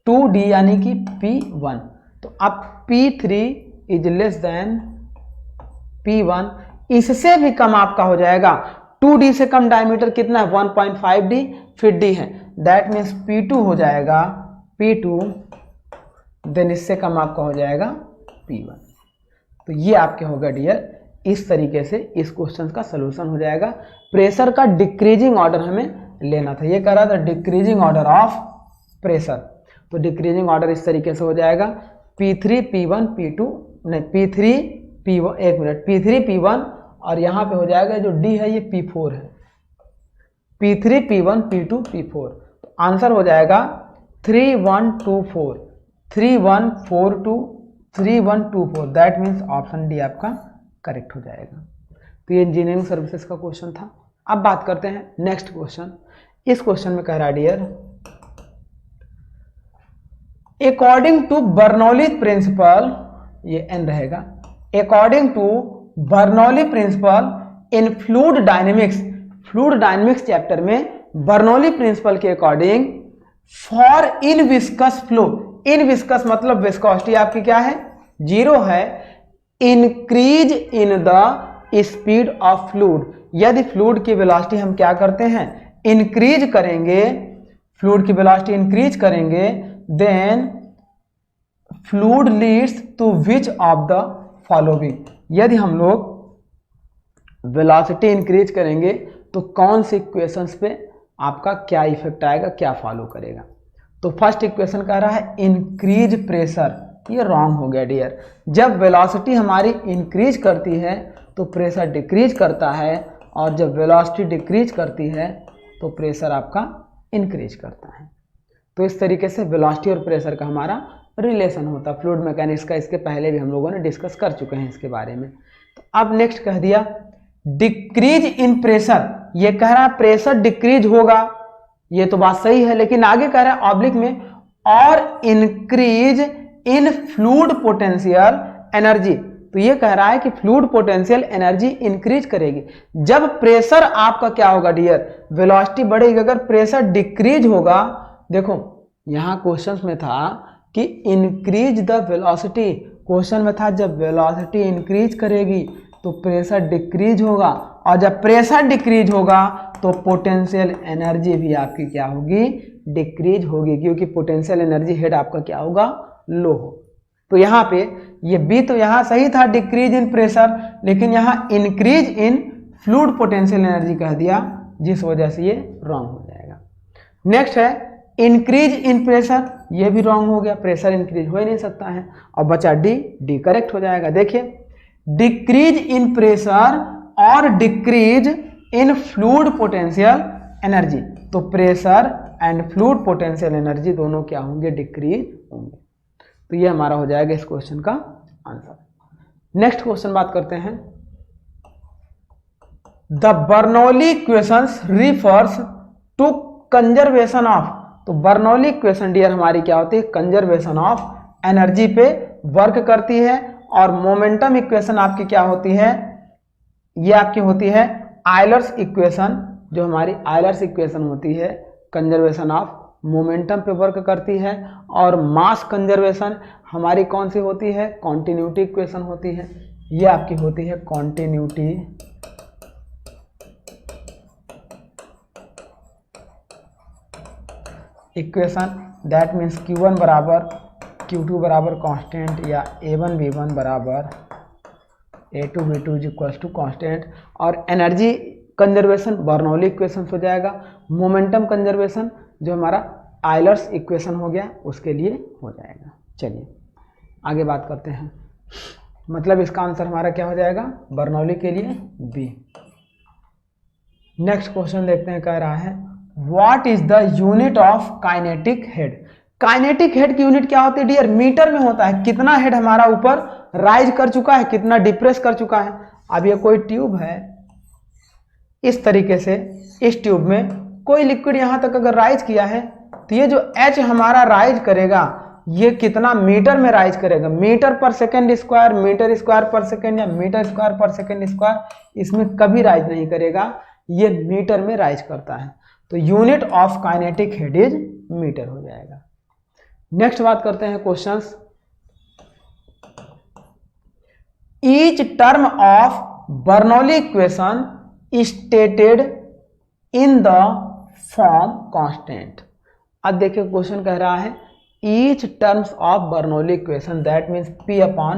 2D यानी कि P1। तो अब P3 is less then P1, इससे भी कम आपका हो जाएगा 2D से कम डायमीटर कितना है 1.5D, फिर D है, दैट मीन्स P2 हो जाएगा P2, देन इससे कम आपका हो जाएगा P1। तो ये आपके होगा डियर, इस तरीके से इस क्वेश्चन का सलूशन हो जाएगा। प्रेशर का डिक्रीजिंग ऑर्डर हमें लेना था, ये कह रहा था डिक्रीजिंग ऑर्डर ऑफ प्रेशर। तो डिक्रीजिंग ऑर्डर इस तरीके से हो जाएगा P3 P1 P2 नहीं P3 P1, एक मिनट, P3 P1 और यहाँ पे हो जाएगा जो D है ये P4 है, P3 P1 P2 P4। तो आंसर हो जाएगा 3124, 3142, 3124, दैट मीन्स ऑप्शन डी आपका करेक्ट हो जाएगा। तो ये इंजीनियरिंग सर्विसेज का क्वेश्चन था। अब बात करते हैं नेक्स्ट क्वेश्चन। इस क्वेश्चन में कह रहा है dear according to Bernoulli principle, ये एन रहेगा, according to Bernoulli principle in fluid dynamics, fluid dynamics chapter में बर्नौली प्रिंसिपल के according for in viscous flow, in viscous मतलब विस्कोसिटी आपकी क्या है 0 है, increase in the speed of fluid. यदि फ्लूइड की वेलोसिटी हम क्या करते हैं इंक्रीज करेंगे, फ्लूइड की वेलोसिटी इंक्रीज करेंगे, then fluid leads to which of the following. यदि हम लोग वेलोसिटी इंक्रीज करेंगे तो कौन सी इक्वेशंस पे आपका क्या इफेक्ट आएगा, क्या फॉलो करेगा। तो फर्स्ट इक्वेशन कह रहा है इंक्रीज प्रेशर, ये रॉन्ग हो गया डियर। जब वेलोसिटी हमारी इंक्रीज करती है तो प्रेशर डिक्रीज करता है, और जब वेलोसिटी डिक्रीज करती है तो प्रेशर आपका इंक्रीज करता है। तो इस तरीके से वेलोसिटी और प्रेशर का हमारा रिलेशन होता है फ्लूइड मैकेनिक्स का। इसके पहले भी हम लोगों ने डिस्कस कर चुके हैं इसके बारे में। तो अब नेक्स्ट कह दिया डिक्रीज इन प्रेशर, ये कह रहा है प्रेशर डिक्रीज होगा, ये तो बात सही है, लेकिन आगे कह रहा है ऑब्लिक में और increase in fluid potential energy. तो ये कह रहा है कि फ्लूइड पोटेंशियल एनर्जी इंक्रीज करेगी जब प्रेशर आपका क्या होगा डियर, वेलोसिटी बढ़ेगी। अगर प्रेशर डिक्रीज होगा, देखो यहाँ क्वेश्चन में था कि इंक्रीज द वेलोसिटी, क्वेश्चन में था जब वेलोसिटी इंक्रीज करेगी तो प्रेशर डिक्रीज होगा, और जब प्रेशर डिक्रीज होगा तो पोटेंशियल एनर्जी भी आपकी क्या होगी, डिक्रीज होगी, क्योंकि पोटेंशियल एनर्जी हेड आपका क्या होगा, लो हो। तो यहाँ पे ये बी तो यहाँ सही था, डिक्रीज इन प्रेशर, लेकिन यहाँ increase in fluid potential energy कह दिया, जिस वजह से ये रॉन्ग हो जाएगा। नेक्स्ट है इंक्रीज इन प्रेशर, ये भी रॉन्ग हो गया, प्रेशर इंक्रीज हो ही नहीं सकता है, और बचा डी, डी करेक्ट हो जाएगा। देखिए डिक्रीज इन प्रेशर और decrease in fluid potential energy, तो pressure and fluid potential energy दोनों क्या होंगे, डिक्रीज होंगे। तो ये हमारा हो जाएगा इस क्वेश्चन का आंसर। नेक्स्ट क्वेश्चन बात करते हैं, the Bernoulli equations refers to conservation of. तो बर्नौली इक्वेशन डियर हमारी क्या होती है, कंजर्वेशन ऑफ एनर्जी पे वर्क करती है, और मोमेंटम इक्वेशन आपकी क्या होती है, ये आपकी होती है आयलर्स इक्वेशन, जो हमारी आयलर्स इक्वेशन होती है कंजर्वेशन ऑफ मोमेंटम पे वर्क करती है। और मास कंजर्वेशन हमारी कौन सी होती है, कॉन्टिन्यूटी इक्वेशन होती है, ये आपकी होती है continuity equation. That means Q1 बराबर Q2 बराबर कांस्टेंट, या A1 B1 बराबर A2 B2 equals to constant. और एनर्जी कंजर्वेशन बर्नौली इक्वेशन हो जाएगा, मोमेंटम कंजर्वेशन जो हमारा आयलर्स इक्वेशन हो गया उसके लिए हो जाएगा। चलिए आगे बात करते हैं, मतलब इसका आंसर हमारा क्या हो जाएगा, बर्नौली के लिए बी। नेक्स्ट क्वेश्चन देखते हैं, कह रहा है what is the unit of kinetic head. Kinetic head की यूनिट क्या होती है डियर, मीटर में होता है, कितना हेड हमारा ऊपर राइज कर चुका है, कितना डिप्रेस कर चुका है। अब ये कोई ट्यूब है, इस तरीके से इस ट्यूब में कोई लिक्विड यहां तक अगर राइज किया है, तो ये जो H हमारा राइज करेगा ये कितना मीटर में राइज करेगा, मीटर पर सेकेंड स्क्वायर, मीटर स्क्वायर पर सेकेंड, या मीटर स्क्वायर पर सेकेंड स्क्वायर, इसमें कभी राइज नहीं करेगा, ये मीटर में राइज करता है। तो unit of kinetic head is metre हो जाएगा। नेक्स्ट बात करते हैं questions, each term of Bernoulli equation stated in the form constant. अब देखिए क्वेश्चन कह रहा है each terms of Bernoulli equation, that means P upon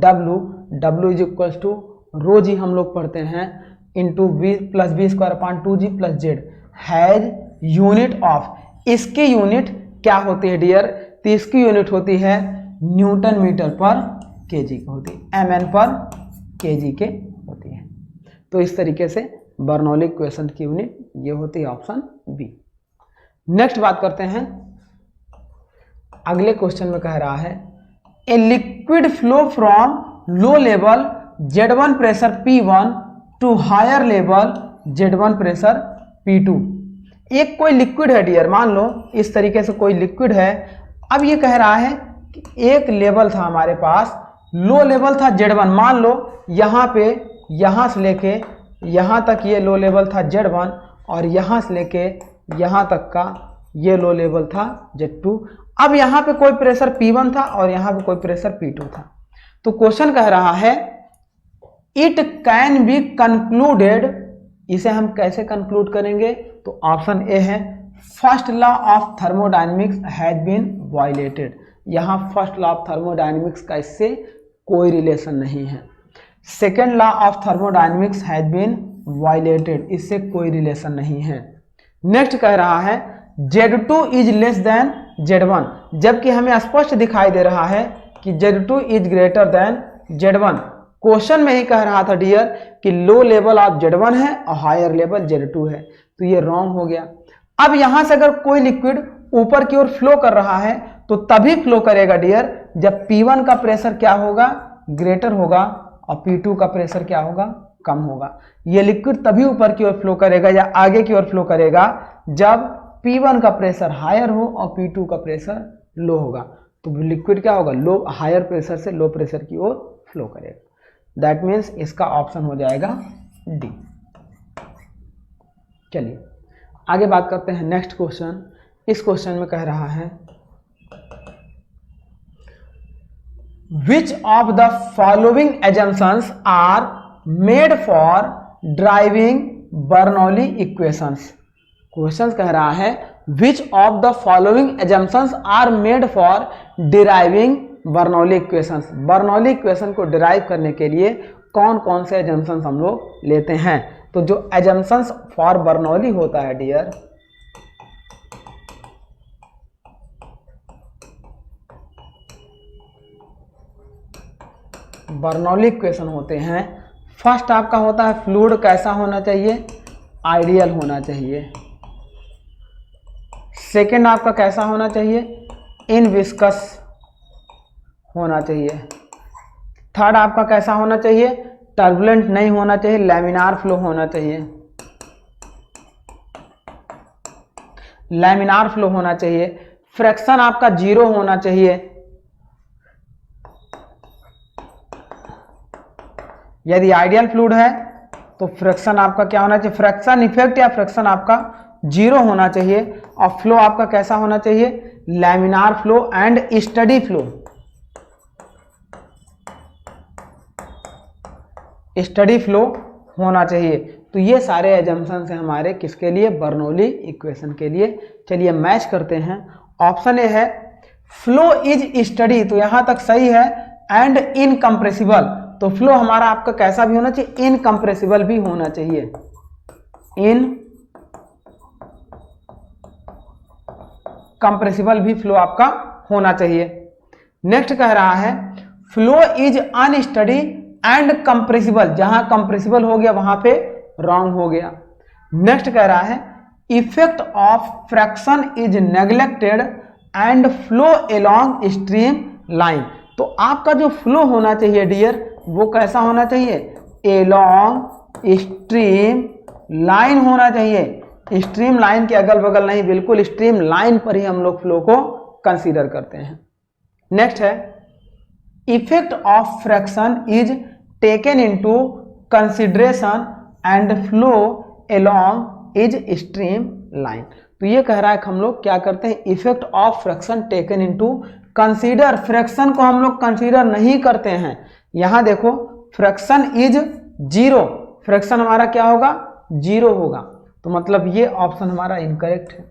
W, W is equals to rho G हम लोग पढ़ते हैं into V plus B square upon 2G plus Z, has unit of, इसकी यूनिट क्या होती है डियर, तो इसकी यूनिट होती है न्यूटन मीटर पर केजी की होती है, mn पर केजी के होती है। तो इस तरीके से बर्नौली इक्वेशन की यूनिट ये होती है ऑप्शन बी। नेक्स्ट बात करते हैं, अगले क्वेश्चन में कह रहा है a liquid flow from low level Z1 pressure P1 to higher level Z1 pressure P2। एक कोई लिक्विड है डियर, मान लो इस तरीके से कोई लिक्विड है। अब ये कह रहा है कि एक लेवल था हमारे पास, लो लेवल था Z1, मान लो यहाँ पे यहाँ से लेके यहाँ तक ये लो लेवल था Z1, और यहाँ से लेके यहाँ तक का ये लो लेवल था Z2। अब यहाँ पे कोई प्रेशर P1 था और यहाँ पे कोई प्रेशर P2 था। तो क्वेश्चन कह रहा है इट कैन बी कंक्लूडेड, इसे हम कैसे कंक्लूड करेंगे, तो ऑप्शन ए है first law of thermodynamics has been violated. यहाँ फर्स्ट लॉ ऑफ थर्मोडायनेमिक्स का इससे कोई रिलेशन नहीं है। Second law of thermodynamics has been violated, इससे कोई रिलेशन नहीं है। नेक्स्ट कह रहा है Z2 is less then Z1, जबकि हमें स्पष्ट दिखाई दे रहा है कि Z2 is greater than Z1। Question में ही कह रहा था डियर कि लो लेवल ऑफ Z1 है और हायर लेवल Z2 है, तो ये रॉन्ग हो गया। अब यहां से अगर कोई लिक्विड ऊपर की ओर फ्लो कर रहा है तो तभी फ्लो करेगा डियर जब P1 का प्रेशर क्या होगा, ग्रेटर होगा, और P2 का प्रेशर क्या होगा, कम होगा। ये लिक्विड तभी ऊपर की ओर फ्लो करेगा या आगे की ओर फ्लो करेगा जब P1 का प्रेशर हायर हो और P2 का प्रेशर लो होगा, तो लिक्विड क्या होगा, लो हायर प्रेशर से लो प्रेशर की ओर फ्लो करेगा। दैट मीन्स इसका ऑप्शन हो जाएगा डी। चलिए आगे बात करते हैं नेक्स्ट क्वेश्चन। इस क्वेश्चन में कह रहा है which of the following assumptions are made for driving Bernoulli equations. Question कह रहा है which of the following assumptions are made for deriving Bernoulli equations. Bernoulli equation को डिराइव करने के लिए कौन कौन से assumptions हम लोग लेते हैं। तो जो assumptions फॉर बर्नौली होता है डियर, बर्नौली इक्वेशन होते हैं, फर्स्ट आपका होता है फ्लूइड कैसा होना चाहिए, आइडियल होना चाहिए। सेकंड आपका कैसा होना चाहिए, इनविस्कस होना चाहिए। थर्ड आपका कैसा होना चाहिए, टर्बुलेंट नहीं होना चाहिए, लैमिनार फ्लो होना चाहिए, लैमिनार फ्लो होना चाहिए। फ्रैक्शन आपका 0 होना चाहिए। यदि आइडियल फ्लूइड है तो फ्रैक्शन आपका क्या होना चाहिए, फ्रैक्शन इफेक्ट या फ्रैक्शन आपका 0 होना चाहिए। और फ्लो आपका कैसा होना चाहिए, laminar flow and steady flow, steady flow होना चाहिए। तो ये सारे एजम्पशंस हैं हमारे किसके लिए, बर्नौली इक्वेशन के लिए। चलिए मैच करते हैं। ऑप्शन ए है फ्लो इज स्टडी, तो यहां तक सही है, एंड इनकम्प्रेसिबल, तो फ्लो हमारा आपका कैसा भी होना चाहिए, इनकम्प्रेसिबल भी होना चाहिए, इनकम्प्रेसिबल भी फ्लो आपका होना चाहिए। नेक्स्ट कह रहा है flow is unsteady and compressible, जहां कंप्रेसिबल हो गया वहां पे रॉन्ग हो गया। नेक्स्ट कह रहा है effect of fraction is neglected and flow along stream line, तो आपका जो फ्लो होना चाहिए डियर वो कैसा होना चाहिए, अलोंग स्ट्रीम लाइन होना चाहिए। स्ट्रीम लाइन के अगल बगल नहीं, बिल्कुल स्ट्रीम लाइन पर ही हम लोग फ्लो को कंसीडर करते हैं। नेक्स्ट है effect of fraction is taken into consideration and flow along is stream line, तो ये कह रहा है कि हम लोग क्या करते हैं, effect of fraction taken into consider, fraction को हम लोग कंसीडर नहीं करते हैं। यहां देखो फ्रैक्शन इज 0, फ्रैक्शन हमारा क्या होगा, 0 होगा, तो मतलब ये ऑप्शन हमारा इनकरेक्ट है।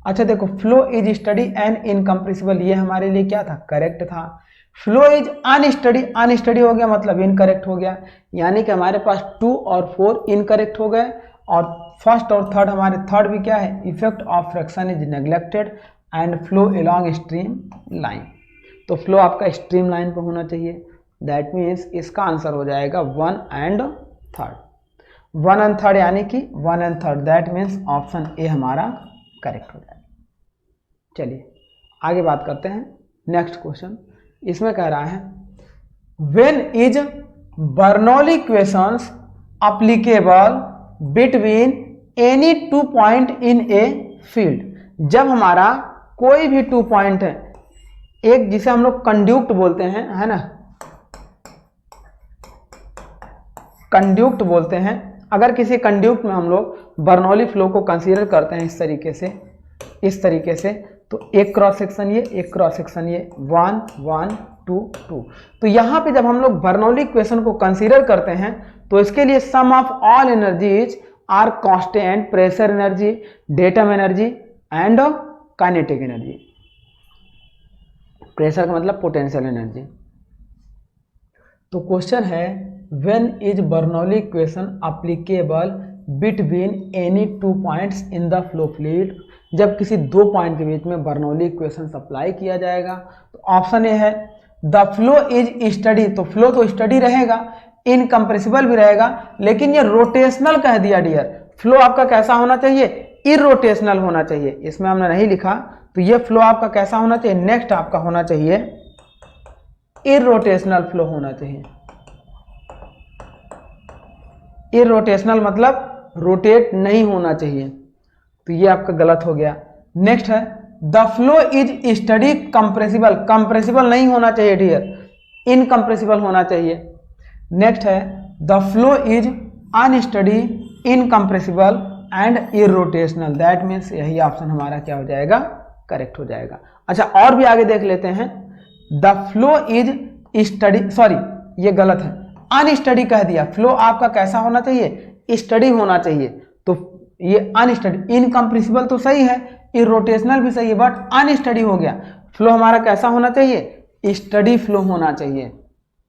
अच्छा देखो flow is study and incompressible, ये हमारे लिए क्या था, करेक्ट था। फ्लो इज अनस्टडी, अनस्टडी हो गया मतलब इनकरेक्ट हो गया, यानी कि हमारे पास 2 और 4 इनकरेक्ट हो गए। और फर्स्ट और थर्ड, हमारे थर्ड भी क्या है, effect of fraction is neglected and flow along stream line, तो फ्लो आपका स्ट्रीम लाइन पर होना चाहिए। दैट मीन्स इसका आंसर हो जाएगा 1 एंड 3, 1 एंड 3 यानी कि 1 and 3, that means option A हमारा करेक्ट हो जाएगा। चलिए आगे बात करते हैं नेक्स्ट क्वेश्चन। इसमें कह रहा है when is Bernoulli equations applicable between any 2 point in a field, जब हमारा कोई भी 2 पॉइंट है, एक जिसे हम लोग कंड्यूक्ट बोलते हैं, है ना, कंड्यूक्ट बोलते हैं। अगर किसी कंड्यूक्ट में हम लोग बर्नौली फ्लो को कंसीडर करते हैं इस तरीके से, तो एक क्रॉस सेक्शन ये, एक क्रॉस सेक्शन ये, 1 1 2 2, तो यहाँ पे जब हम लोग बर्नौली इक्वेशन को कंसीडर करते हैं तो इसके लिए sum of all energies are constant, pressure energy, datum energy and kinetic energy. Pressure का मतलब पोटेंशियल एनर्जी। तो क्वेश्चन है when is Bernoulli equation applicable between any 2 points in the flow fluid, जब किसी 2 पॉइंट के बीच में बर्नौली इक्वेशन अप्लाई किया जाएगा। तो ऑप्शन ए है द फ्लो इज स्टडी, तो फ्लो तो स्टडी रहेगा, इनकम्प्रेसिबल भी रहेगा, लेकिन ये रोटेशनल कह दिया डियर। फ्लो आपका कैसा होना चाहिए, इरोटेशनल होना चाहिए, इसमें हमने नहीं लिखा, तो ये फ्लो आपका कैसा होना चाहिए, नेक्स्ट आपका होना चाहिए इरोटेशनल फ्लो होना चाहिए। इरोटेशनल मतलब रोटेट नहीं होना चाहिए, तो ये आपका गलत हो गया। नेक्स्ट है the flow is study compressible, compressible नहीं होना चाहिए डियर, इनकंप्रेसिबल होना चाहिए। नेक्स्ट है the flow is unsteady, incompressible and irrotational, that means यही ऑप्शन हमारा क्या हो जाएगा, करेक्ट हो जाएगा। अच्छा और भी आगे देख लेते हैं, the flow is study, sorry ये गलत है, अनस्टडी कह दिया, फ्लो आपका कैसा होना चाहिए, स्टडी होना चाहिए, तो ये अनस्टडी, इनकंप्रेसिबल तो सही है, इरोटेशनल भी सही है, बट अनस्टडी हो गया। फ्लो हमारा कैसा होना चाहिए, स्टडी फ्लो होना चाहिए,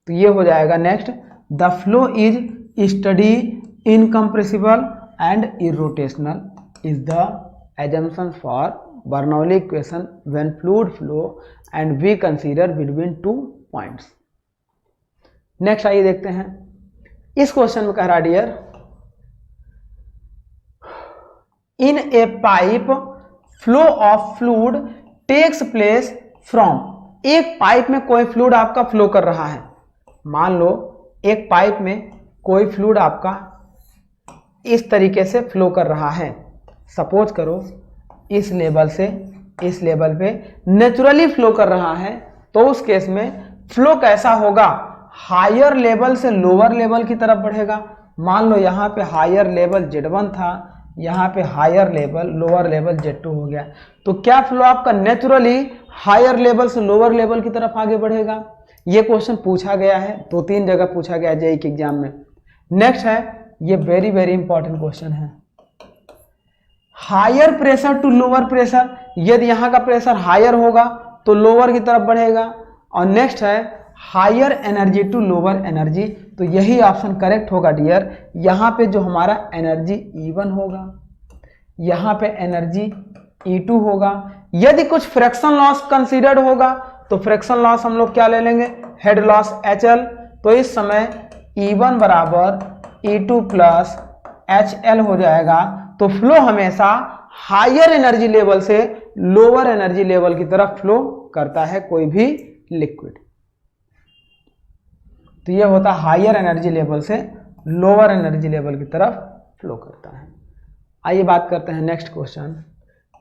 तो ये हो जाएगा next, the flow is study, incompressible and irrotational is the assumptions for Bernoulli equation when fluid flow and we consider between 2 points। Next आइए देखते हैं, इस क्वेश्चन में कह रहा dear, in a pipe flow of fluid takes place from, एक pipe में कोई फ्लूइड आपका फ्लो कर रहा है, मान लो एक पाइप में कोई फ्लूइड आपका इस तरीके से फ्लो कर रहा है, सपोज करो इस लेवल से इस लेवल पे नेचुरली फ्लो कर रहा है, तो उस केस में फ्लो कैसा होगा, हायर लेवल से लोअर लेवल की तरफ बढ़ेगा। मान लो यहाँ पे हायर लेवल Z1 था, यहाँ पे higher level lower level Z2 हो गया, तो क्या फ्लो आपका नेचुरली हायर लेवल से लोअर लेवल की तरफ आगे बढ़ेगा। ये क्वेश्चन पूछा गया है, 2-3 जगह पूछा गया है जेईई के एग्जाम में। नेक्स्ट है, ये वेरी वेरी इंपॉर्टेंट क्वेश्चन है, higher pressure to lower pressure, यदि यहाँ का प्रेशर हायर होगा तो लोअर की तरफ बढ़ेगा। और नेक्स्ट है higher energy to lower energy, तो यही ऑप्शन करेक्ट होगा डियर। यहाँ पे जो हमारा एनर्जी E1 होगा, यहाँ पे एनर्जी E2 होगा। यदि कुछ फ्रैक्शन लॉस कंसीडर्ड होगा तो फ्रैक्शन लॉस हम लोग क्या ले लेंगे, हेड लॉस HL। तो इस समय E1 बराबर E2 प्लस HL हो जाएगा। तो फ्लो हमेशा हायर एनर्जी लेवल से लोअर एनर्जी लेवल की तरफ फ्लो करता है कोई भी लिक्विड, तो ये होता है हायर एनर्जी लेवल से लोअर एनर्जी लेवल की तरफ फ्लो करता है। आइए बात करते हैं नेक्स्ट क्वेश्चन।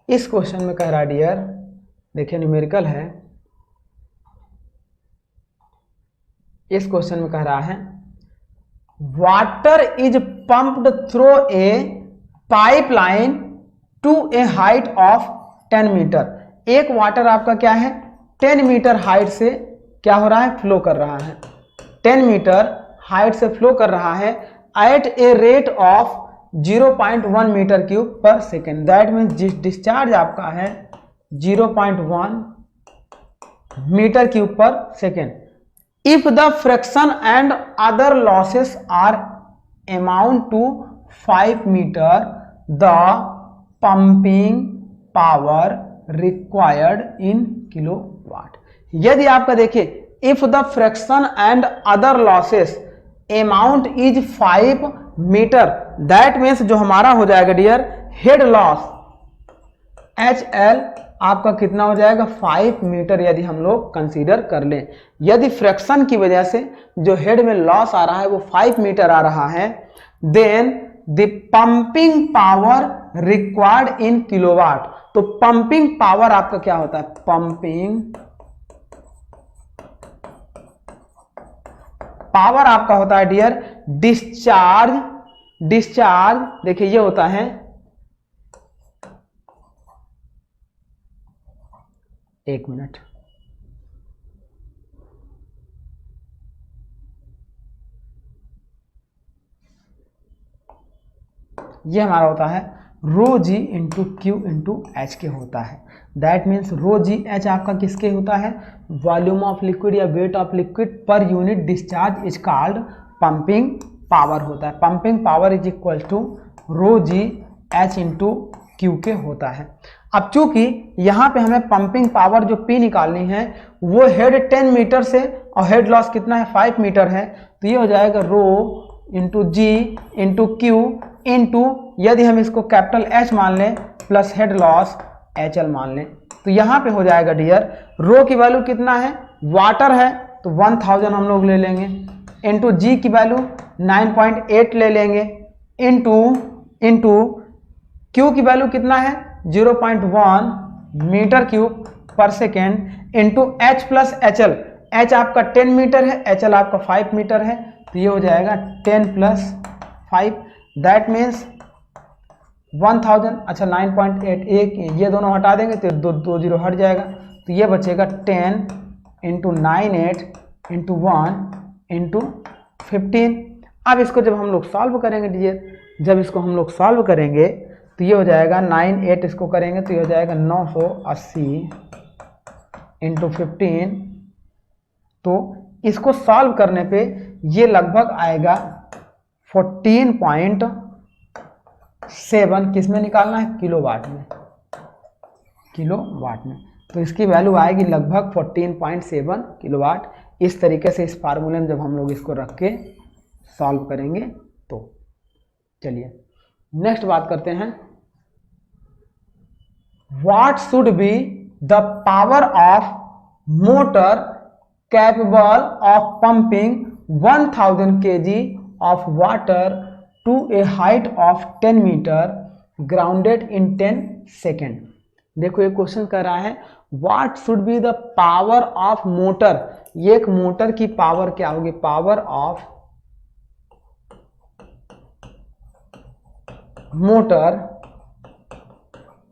इस क्वेश्चन में कह रहा डियर, देखिए न्यूमेरिकल है, इस क्वेश्चन में कह रहा है water is pumped through a pipeline to a height of 10 metre. एक वाटर आपका क्या है, 10 मीटर हाइट से क्या हो रहा है, फ्लो कर रहा है, 10 मीटर हाइट से फ्लो कर रहा है at a rate of 0.1 metre cube per second. That means discharge आपका है 0.1 metre cube per second. If the fraction and other losses are amount to 5 metre, the pumping power required in kilowatt. यदि आपका देखिए if the fraction and other losses amount is 5 metre, that means जो हमारा हो जाएगा dear head loss HL आपका कितना हो जाएगा, 5 मीटर यदि हम लोग कंसीडर कर लें। यदि फ्रैक्शन की वजह से जो हेड में लॉस आ रहा है वो 5 मीटर आ रहा है, then the pumping power required in kilowatt. तो पंपिंग पावर आपका क्या होता है, पंपिंग पावर आपका होता है डियर डिस्चार्ज, डिस्चार्ज देखिए ये होता है, एक मिनट, ये हमारा होता है rho G into Q into H के होता है। That means rho G H आपका किसके होता है, वॉल्यूम ऑफ लिक्विड या weight of liquid per unit discharge is called pumping power होता है। Pumping power is equal to rho G H into Q के होता है। अब चूंकि यहाँ पे हमें पंपिंग पावर जो P निकालनी है वो हेड 10 मीटर से और हेड लॉस कितना है 5 मीटर है, तो ये हो जाएगा रो into G into Q into, यदि हम इसको कैपिटल H मान लें प्लस हेड लॉस HL मान लें, तो यहाँ पे हो जाएगा डियर रो की वैल्यू कितना है, वाटर है तो 1000 हम लोग ले लेंगे, इंटू जी की वैल्यू 9.8 ले लेंगे, इंटू क्यू की वैल्यू कितना है 0.1 metre cube per second into H plus H L. H आपका 10 मीटर है, एच एल आपका 5 मीटर है, तो ये हो जाएगा 10 प्लस 5, दैट मीन्स 1000। अच्छा 9.8, एक ये दोनों हटा देंगे तो दो जीरो हट जाएगा, तो ये बचेगा 10 इंटू 98 इंटू 1 इंटू 15। अब इसको जब हम लोग सॉल्व करेंगे डियर, जब इसको हम लोग सॉल्व करेंगे तो ये हो जाएगा 98, इसको करेंगे तो ये हो जाएगा 980 इंटू 15। तो इसको सॉल्व करने पे ये लगभग आएगा 14.7, किस में निकालना है, किलोवाट में, किलोवाट में। तो इसकी वैल्यू आएगी लगभग 14.7 किलोवाट। इस तरीके से इस फार्मूले में जब हम लोग इसको रख के सॉल्व करेंगे तो चलिए नेक्स्ट बात करते हैं। What should be the power of motor capable of pumping 1000 kg of water to a height of 10 metre grounded in 10 second. देखो ये क्वेश्चन कर रहा है what should be the power of motor. ये एक मोटर की पावर क्या होगी, पावर ऑफ मोटर,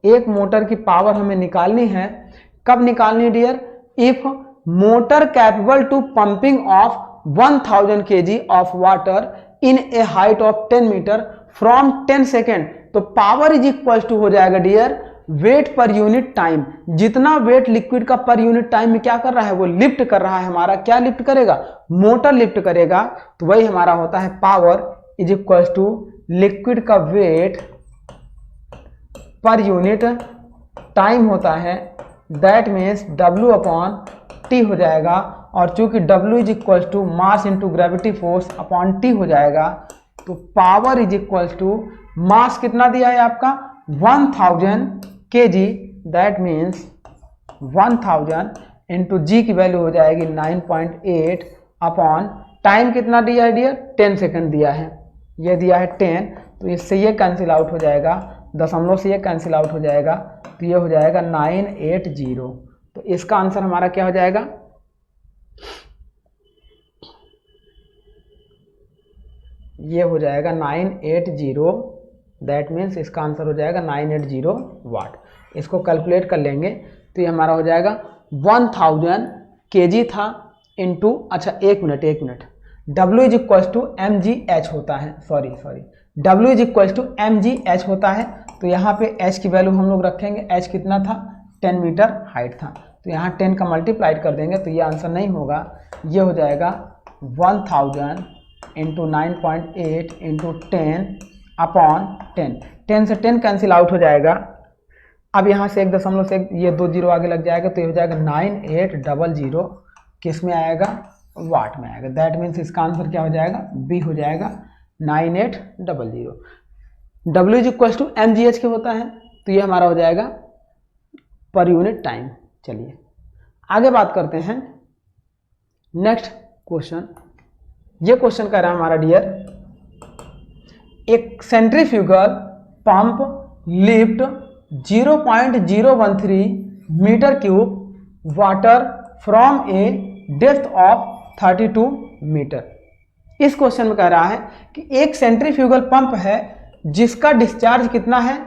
एक मोटर की पावर हमें निकालनी है। कब निकालनी है dear, if motor capable to pumping of 1000 kg of water in a height of 10 metre from 10 second. तो पावर इज इक्वल टू हो जाएगा dear weight per unit time. जितना वेट लिक्विड का पर यूनिट टाइम में क्या कर रहा है, वो लिफ्ट कर रहा है। हमारा क्या लिफ्ट करेगा, मोटर लिफ्ट करेगा, तो वही हमारा होता है power is equal to liquid का वेट पर यूनिट टाइम होता है, that means W upon T हो जाएगा। और चूंकि W is equal to mass into gravity force upon T हो जाएगा, तो power is equal to mass कितना दिया है आपका 1000 kg, that means 1000 into G की वैल्यू हो जाएगी 9.8 अपॉन टाइम कितना दिया है डियर 10 सेकेंड दिया है, ये दिया है 10, तो इससे ये कैंसिल आउट हो जाएगा, दशमलव से ये कैंसिल आउट हो जाएगा, तो ये हो जाएगा 980। तो इसका आंसर हमारा क्या हो जाएगा, ये हो जाएगा 980, दैट मीन्स इसका आंसर हो जाएगा 980 वाट। इसको कैलकुलेट कर लेंगे तो ये हमारा हो जाएगा 1000 kg था इंटू, अच्छा एक minute, W is equal to mgh होता है, sorry W is equal to mgh होता है। तो यहाँ पे h की वैल्यू हम लोग रखेंगे, h कितना था 10 मीटर हाइट था, तो यहाँ 10 का मल्टीप्लाइड कर देंगे तो ये आंसर नहीं होगा, ये हो जाएगा 1000 इंटू 9.8 इंटू 10 अपॉन 10 से 10 कैंसिल आउट हो जाएगा। अब यहाँ से एक दशमलव से ये 2 जीरो आगे लग जाएगा, तो ये हो जाएगा 9800, किस में आएगा, वाट में आएगा, दैट मीन्स इसका आंसर क्या हो जाएगा, बी हो जाएगा 9800। W is equal to mgh के होता है, तो ये हमारा हो जाएगा पर यूनिट टाइम। चलिए आगे बात करते हैं नेक्स्ट क्वेश्चन। ये क्वेश्चन कह रहा है हमारा डियर, एक centrifugal pump lift 0.013 metre cube water from a depth of 32 metre. इस क्वेश्चन में कह रहा है कि एक सेंट्रीफ्यूगल पंप है जिसका डिस्चार्ज कितना है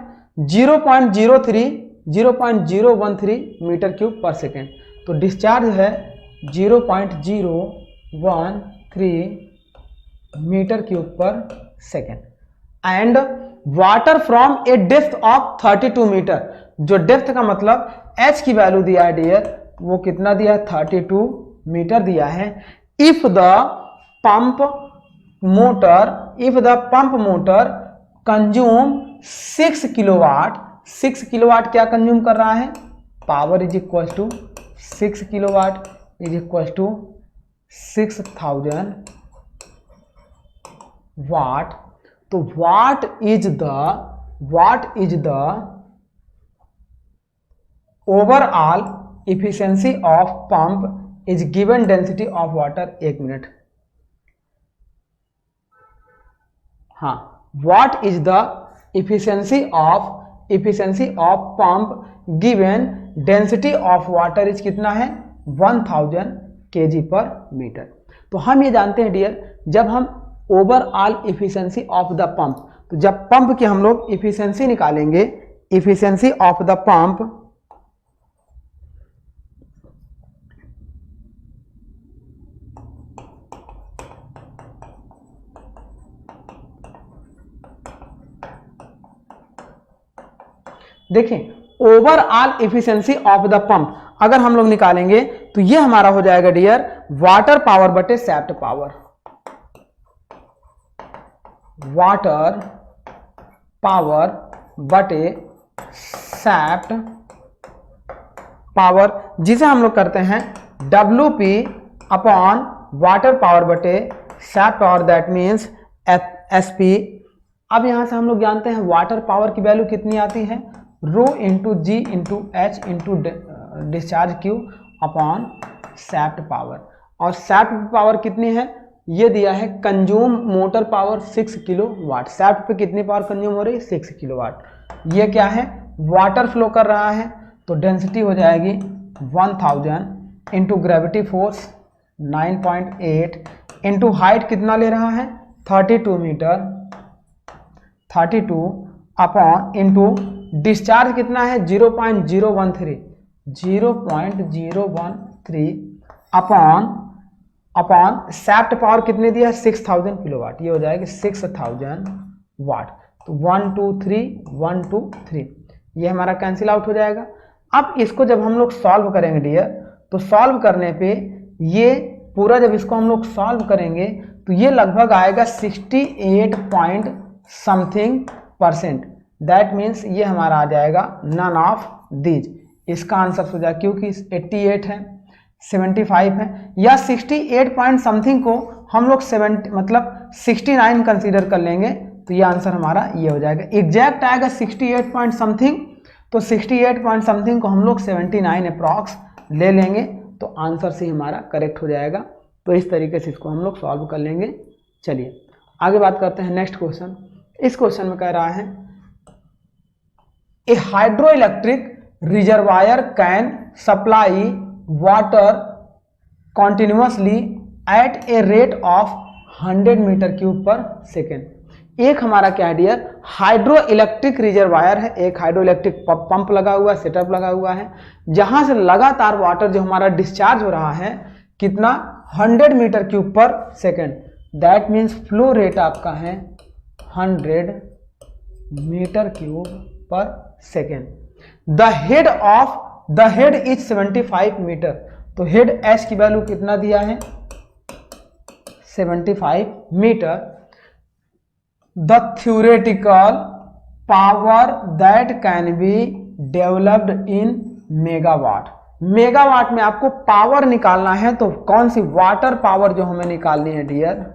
0.013 मीटर क्यूब पर सेकेंड। तो डिस्चार्ज है 0.013 metre cube per second and water from a depth of 32 metre. जो डेप्थ का मतलब h की वैल्यू दिया है डियर, वो कितना दिया है 32 मीटर दिया है। If the pump motor consume 6 kilowatt, 6 kilowatt क्या कंज्यूम कर रहा है, power is equal to 6 kilowatt is equal to 6000 watt. तो what is the overall efficiency of pump is given density of water. एक मिनट, हाँ, what is the efficiency of efficiency of pump given density of water is कितना है 1000 kg पर metre. तो हम ये जानते हैं डियर, जब हम overall efficiency of the pump, तो जब पंप की हम लोग इफिशिएंसी निकालेंगे, इफिशिएंसी ऑफ द पंप देखिए overall efficiency of the pump अगर हम लोग निकालेंगे तो ये हमारा हो जाएगा डियर वाटर पावर बटे सैफ्ट पावर, वाटर पावर बटे सैफ्ट पावर, जिसे हम लोग करते हैं WP अपॉन वाटर पावर बटे shaft power, that means SP। अब यहां से हम लोग जानते हैं वाटर पावर की वैल्यू कितनी आती है, rho into G into H into discharge Q upon shaft power. और सैफ्ट पावर कितनी है, ये दिया है consume motor power 6 kilowatt. Shaft पे कितनी पावर कंज्यूम हो रही है 6 किलोवाट। ये क्या है वाटर फ्लो कर रहा है, तो डेंसिटी हो जाएगी 1000 into gravity force 9.8 into height कितना ले रहा है 32 मीटर, 32 अपॉन इंटू डिस्चार्ज कितना है 0.013 अपॉन सैफ्ट पावर कितने दिया है 6000 किलोवाट, ये हो जाएगी 6000 वाट। तो 1 2 3 1 2 3 ये हमारा कैंसिल आउट हो जाएगा। अब इसको जब हम लोग सॉल्व करेंगे डियर, तो सॉल्व करने पे ये पूरा जब इसको हम लोग सॉल्व करेंगे तो ये लगभग आएगा 68 पॉइंट समथिंग %। दैट मीन्स ये हमारा आ जाएगा नन ऑफ दीज। इसका आंसर हो जाएगा क्योंकि 88 है 75 है, या 68 पॉइंट समथिंग को हम लोग 70 मतलब 69 कंसीडर कर लेंगे, तो ये आंसर हमारा ये हो जाएगा। एग्जैक्ट आएगा 68 पॉइंट समथिंग, तो 68 पॉइंट समथिंग को हम लोग 79 अप्रॉक्स ले लेंगे, तो आंसर से हमारा करेक्ट हो जाएगा। तो इस तरीके से इसको हम लोग सॉल्व कर लेंगे। चलिए आगे बात करते हैं नेक्स्ट क्वेश्चन। इस क्वेश्चन में कह रहा है a hydroelectric reservoir can supply water continuously at a rate of 100 metre cube per second. एक हमारा क्या है डियर हाइड्रो इलेक्ट्रिक रिजर्वायर है, एक हाइड्रो इलेक्ट्रिक पंप लगा हुआ है, सेटअप लगा हुआ है, जहां से लगातार वाटर जो हमारा डिस्चार्ज हो रहा है कितना 100 metre cube per second. That means flow rate आपका है 100 metre cube per second. The head is 75 metre, तो हेड एच की वैल्यू कितना दिया है 75 metre. The theoretical power that can be developed in megawatt. Megawatt में आपको पावर निकालना है, तो कौन सी वाटर पावर जो हमें निकालनी है dear,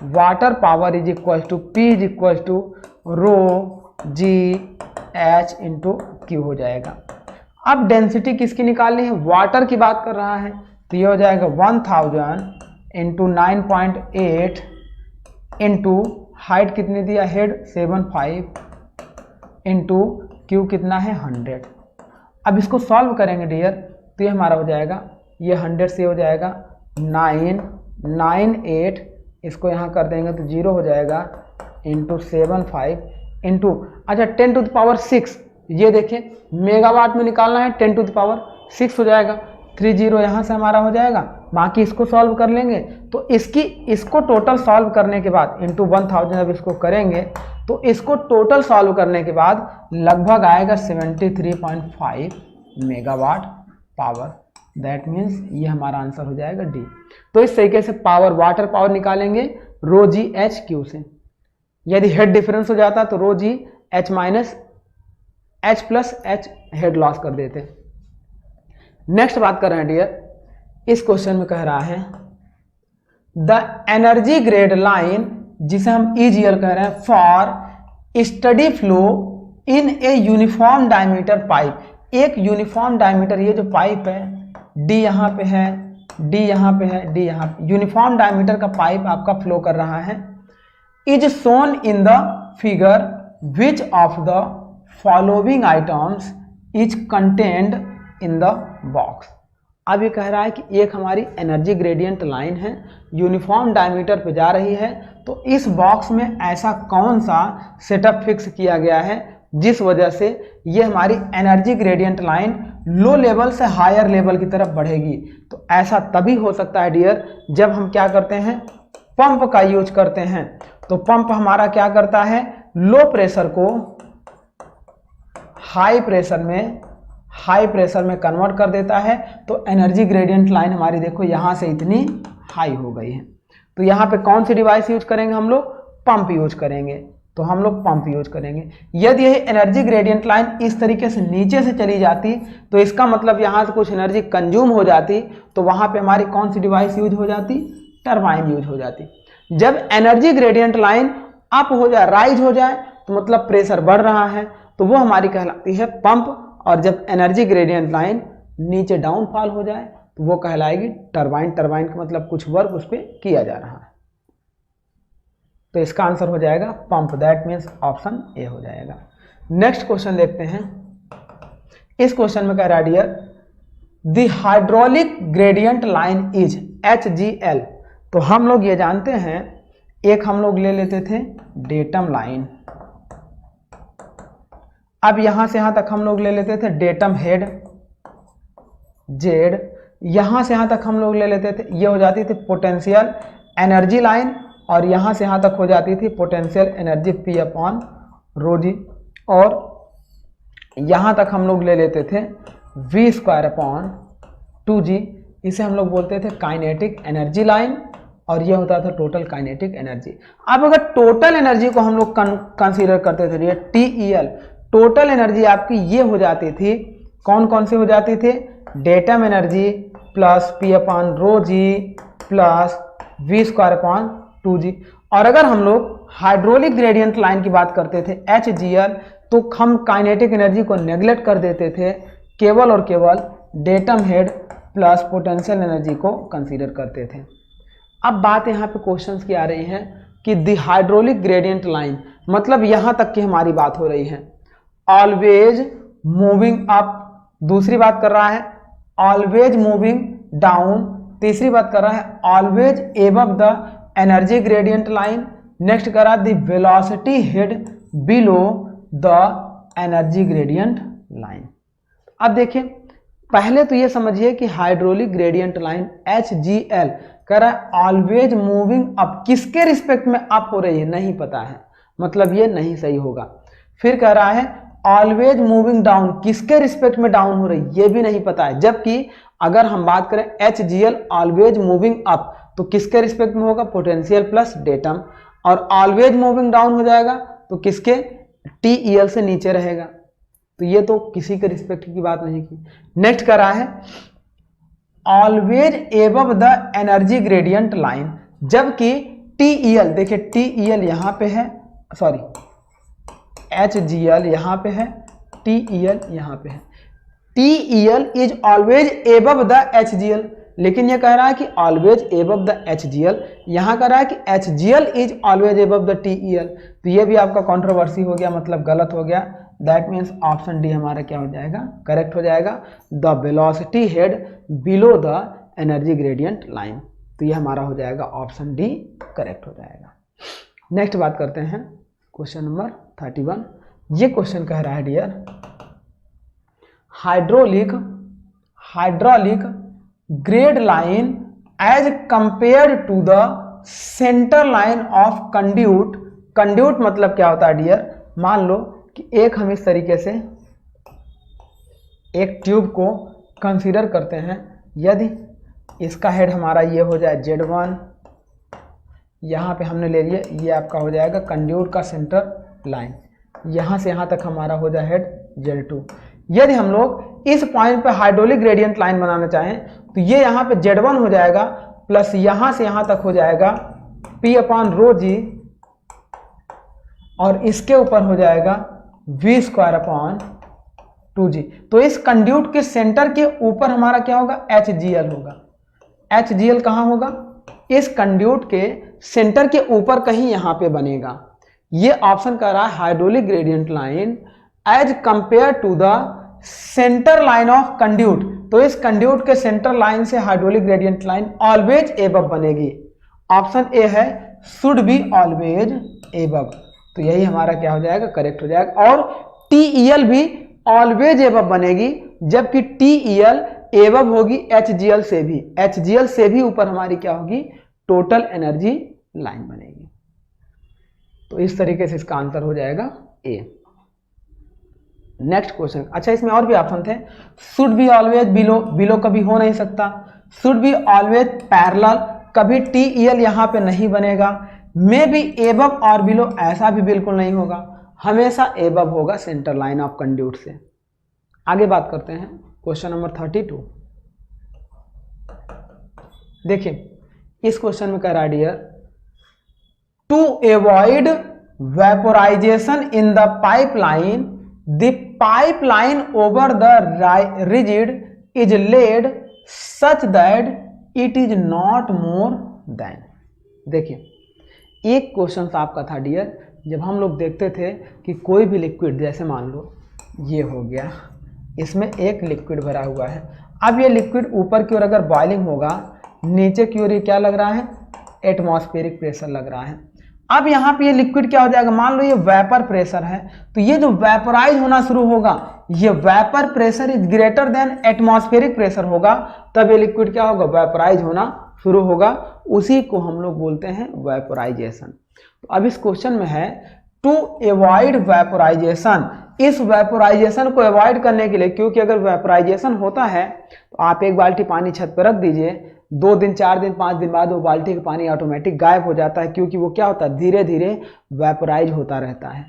water power is equal to P is equal to rho G H into Q हो जाएगा। अब डेंसिटी किसकी निकालनी है, वाटर की बात कर रहा है, तो ये हो जाएगा 1000 इंटू 9.8 इंटू हाइट कितनी दिया हेड 75 इंटू क्यू कितना है 100। अब इसको सॉल्व करेंगे डियर, तो ये हमारा हो जाएगा, ये 100 से हो जाएगा 998, इसको यहाँ कर देंगे तो 0 हो जाएगा इंटू 75 इंटू अच्छा 10 टू द पावर 6। ये देखिए मेगावाट में निकालना है 10 टू द पावर 6 हो जाएगा, 30 यहाँ से हमारा हो जाएगा। बाकी इसको सॉल्व कर लेंगे, तो इसको टोटल सॉल्व करने के बाद इंटू 1000 जब इसको करेंगे, तो इसको टोटल सॉल्व करने के बाद लगभग आएगा 73.5 मेगावाट पावर। दैट मीन्स ये हमारा आंसर हो जाएगा डी। तो इस तरीके से पावर वाटर पावर निकालेंगे रो जी एच क्यू से। यदि हेड डिफरेंस हो जाता तो rho G H minus H plus H head loss कर देते। नेक्स्ट बात कर रहे हैं डियर, इस क्वेश्चन में कह रहा है द एनर्जी ग्रेड लाइन, जिसे हम EGL कह रहे हैं, for steady flow in a uniform diameter pipe. एक यूनिफॉर्म डायमीटर, ये जो पाइप है D यहाँ पे है, D यहाँ पे है, D यहाँ पे, यूनिफॉर्म डायमीटर का पाइप आपका फ्लो कर रहा है, is shown in the figure which of the following items is contained in the box. अब ये कह रहा है कि एक हमारी एनर्जी ग्रेडियंट लाइन है, यूनिफॉर्म डायमीटर पे जा रही है, तो इस बॉक्स में ऐसा कौन सा सेटअप फिक्स किया गया है जिस वजह से ये हमारी energy gradient line low level से हायर लेवल की तरफ बढ़ेगी। तो ऐसा तभी हो सकता है डियर जब हम क्या करते हैं, पंप का यूज करते हैं। तो पंप हमारा क्या करता है, लो प्रेशर को हाई प्रेशर में कन्वर्ट कर देता है। तो एनर्जी ग्रेडियंट लाइन हमारी देखो यहां से इतनी हाई हो गई है। तो यहां पे कौन सी डिवाइस यूज करेंगे हम लोग, पंप यूज करेंगे। तो हम लोग पंप यूज करेंगे। यदि यह एनर्जी ग्रेडियंट लाइन इस तरीके से नीचे से चली जाती तो इसका मतलब यहां से कुछ एनर्जी कंज्यूम हो जाती, तो वहां पे हमारी कौन सी डिवाइस यूज हो जाती, टरबाइन यूज हो जाती। जब एनर्जी ग्रेडियंट लाइन अप हो जाए, राइज हो जाए, तो मतलब प्रेशर बढ़ रहा है, तो वो हमारी कहलाती है पंप। और जब एनर्जी ग्रेडियंट लाइन नीचे डाउनफॉल हो जाए तो वो कहलाएगी टरबाइन। टरबाइन का मतलब कुछ वर्क उस पर किया जा रहा है। तो इसका आंसर हो जाएगा pump, that means option A हो जाएगा। नेक्स्ट क्वेश्चन देखते हैं। इस क्वेश्चन में कह रहा है dear the hydraulic gradient line is HGL। तो हम लोग ये जानते हैं, एक हम लोग ले लेते थे डेटम लाइन। अब यहां से यहां तक हम लोग ले लेते थे डेटम हेड Z। यहां से यहां तक हम लोग ले लेते थे, ये हो जाती थी पोटेंशियल एनर्जी लाइन, और यहां से यहां तक हो जाती थी पोटेंशियल एनर्जी P/ρg। और यहां तक हम लोग ले लेते थे V²/2g। इसे हम लोग बोलते थे काइनेटिक एनर्जी लाइन, और यह होता था टोटल काइनेटिक एनर्जी। अब अगर टोटल एनर्जी को हम लोग कंसीडर करते थे TEL, टोटल एनर्जी आपकी ये हो जाती थी, कौन कौन सी हो जाती थी, datum energy plus P/ρg plus V²/2g। और अगर हम लोग हाइड्रोलिक ग्रेडियंट लाइन की बात करते थे HGL, तो हम काइनेटिक एनर्जी को नेग्लेक्ट कर देते थे, केवल और केवल datum head plus potential energy को कंसीडर करते थे। अब बात यहाँ पे क्वेश्चंस की आ रही है कि द हाइड्रोलिक ग्रेडियंट लाइन, मतलब यहाँ तक की हमारी बात हो रही है, ऑलवेज मूविंग अप। दूसरी बात कर रहा है ऑलवेज मूविंग डाउन। तीसरी बात कर रहा है always above the energy gradient line. Next कर रहा है the velocity head below the energy gradient line. अब देखिए, पहले तो ये समझिए कि हाइड्रोलिक ग्रेडियंट लाइन HGL कह रहा है ऑलवेज मूविंग अप, किसके रिस्पेक्ट में अप हो रही है नहीं पता है, मतलब ये नहीं सही होगा। फिर कह रहा है ऑलवेज मूविंग डाउन, किसके रिस्पेक्ट में डाउन हो रही है ये भी नहीं पता है। जबकि अगर हम बात करें HGL ऑलवेज मूविंग अप, तो किसके रिस्पेक्ट में होगा, पोटेंशियल प्लस डेटम। और ऑलवेज मूविंग डाउन हो जाएगा तो किसके, TEL से नीचे रहेगा। तो ये तो किसी के रिस्पेक्ट की बात नहीं की। नेक्स्ट कर रहा है always above the energy gradient line, जबकि TEL, देखिए TEL यहां पे है, सॉरी HGL यहां पे है, TEL यहां पे है। TEL is always above the HGL, लेकिन ये कह रहा है कि ऑलवेज एबव द HGL, यहां कह रहा है कि HGL is always above the TEL। तो ये भी आपका कंट्रोवर्सी हो गया, मतलब गलत हो गया। दैट मीन्स ऑप्शन डी हमारा क्या हो जाएगा, करेक्ट हो जाएगा, the velocity head below the energy gradient line. तो ये हमारा हो जाएगा ऑप्शन डी करेक्ट हो जाएगा। नेक्स्ट बात करते हैं क्वेश्चन नंबर 31। ये क्वेश्चन कह रहा है dear hydraulic grade line as compared to the centre line of conduit. Conduit मतलब क्या होता है डियर, मान लो कि एक हम इस तरीके से एक ट्यूब को कंसीडर करते हैं। यदि इसका हेड हमारा ये हो जाए Z1, यहाँ पे हमने ले लिया, ये आपका हो जाएगा कंड्यूट का सेंटर लाइन, यहाँ से यहाँ तक हमारा हो जाए हेड Z2। यदि हम लोग इस पॉइंट पे हाइड्रोलिक ग्रेडियंट लाइन बनाना चाहें तो ये यहाँ पे Z1 हो जाएगा, प्लस यहाँ से यहाँ तक हो जाएगा P/ρg, और इसके ऊपर हो जाएगा V²/2g। तो इस कंड्यूट के सेंटर के ऊपर हमारा क्या होगा, HGL होगा। HGL कहाँ होगा, इस कंड्यूट के सेंटर के ऊपर कहीं यहाँ पे बनेगा। ये ऑप्शन कह रहा है hydraulic gradient line as compare to the centre line of conduit, तो इस कंड्यूट के सेंटर लाइन से hydraulic gradient line always above बनेगी। ऑप्शन ए है शुड बी ऑलवेज एबव, तो यही हमारा क्या हो जाएगा, करेक्ट हो जाएगा। और TEL भी ऑलवेज एबव बनेगी, जबकि TEL एबव होगी HGL से भी, HGL से भी ऊपर हमारी क्या होगी, टोटल एनर्जी लाइन बनेगी। तो इस तरीके से इसका आंसर हो जाएगा ए। नेक्स्ट क्वेश्चन, अच्छा इसमें और भी ऑप्शन थे, should be always below, below कभी हो नहीं सकता, शुड बी ऑलवेज पैरेलल, कभी TEL यहां पे नहीं बनेगा, मे बी एबव और बिलो, ऐसा भी बिल्कुल नहीं होगा, हमेशा एबव होगा सेंटर लाइन ऑफ कंड्यूट से। आगे बात करते हैं क्वेश्चन नंबर 32। देखिए इस क्वेश्चन में कह रहा है dear, to avoid vaporisation in the pipeline, the pipeline over the rigid is laid such that it is not more than. देखिए एक क्वेश्चन आपका था डियर, जब हम लोग देखते थे कि कोई भी लिक्विड, जैसे मान लो ये हो गया, इसमें एक लिक्विड भरा हुआ है, अब ये लिक्विड ऊपर की ओर अगर बॉइलिंग होगा, नीचे की ओर ये क्या लग रहा है, एटमॉस्फेरिक प्रेशर लग रहा है। अब यहाँ पे ये लिक्विड क्या हो जाएगा, मान लो ये वेपर प्रेशर है, तो ये जो वेपराइज होना शुरू होगा, ये vapour pressure is greater than atmospheric pressure होगा, तब ये लिक्विड क्या होगा, वेपराइज होना शुरू होगा, उसी को हम लोग बोलते हैं वेपोराइजेशन। तो अब इस क्वेश्चन में है टू एवॉइड वेपोराइजेशन, इस वेपोराइजेशन को अवॉइड करने के लिए, क्योंकि अगर वेपोराइजेशन होता है तो आप एक बाल्टी पानी छत पर रख दीजिए, 2 दिन 4 दिन 5 दिन बाद वो बाल्टी का पानी ऑटोमेटिक गायब हो जाता है, क्योंकि वो क्या होता है, धीरे धीरे वेपोराइज होता रहता है।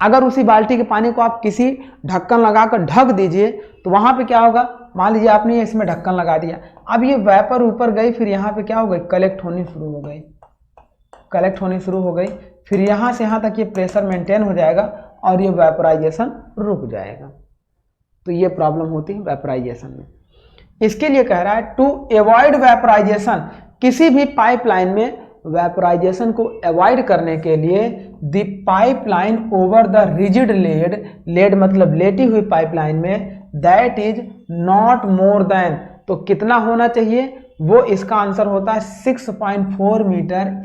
अगर उसी बाल्टी के पानी को आप किसी ढक्कन लगाकर ढक दीजिए, तो वहां पे क्या होगा, मान लीजिए आपने इसमें ढक्कन लगा दिया, अब ये वेपर ऊपर गई, फिर यहाँ पे क्या हो गई, कलेक्ट होनी शुरू हो गई, कलेक्ट होनी शुरू हो गई, फिर यहाँ से यहाँ तक ये प्रेशर मेंटेन हो जाएगा और ये वेपोराइजेशन रुक जाएगा। तो ये प्रॉब्लम होती है वेपोराइजेशन में। इसके लिए कह रहा है टू अवॉइड वेपोराइजेशन, किसी भी पाइपलाइन में वेपोराइजेशन को अवॉइड करने के लिए the pipeline over the rigid laid, laid मतलब लेटी हुई पाइपलाइन में, that is not more than, तो कितना होना चाहिए, वो इसका आंसर होता है 6.4 metre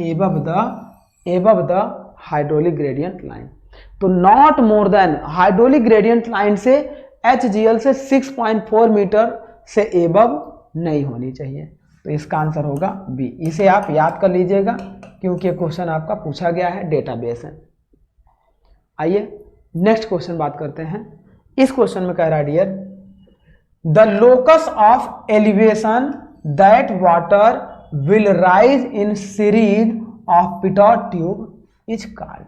above the hydraulic gradient line. तो not more than, hydraulic gradient line से HGL से 6.4 मीटर से एबव नहीं होनी चाहिए, तो इसका आंसर होगा बी। इसे आप याद कर लीजिएगा, क्योंकि क्वेश्चन आपका पूछा गया है, डेटाबेस है। आइए नेक्स्ट क्वेश्चन बात करते हैं। इस क्वेश्चन में कह रहा है dear, the locus of elevation that water will rise in series of pitot tube is called.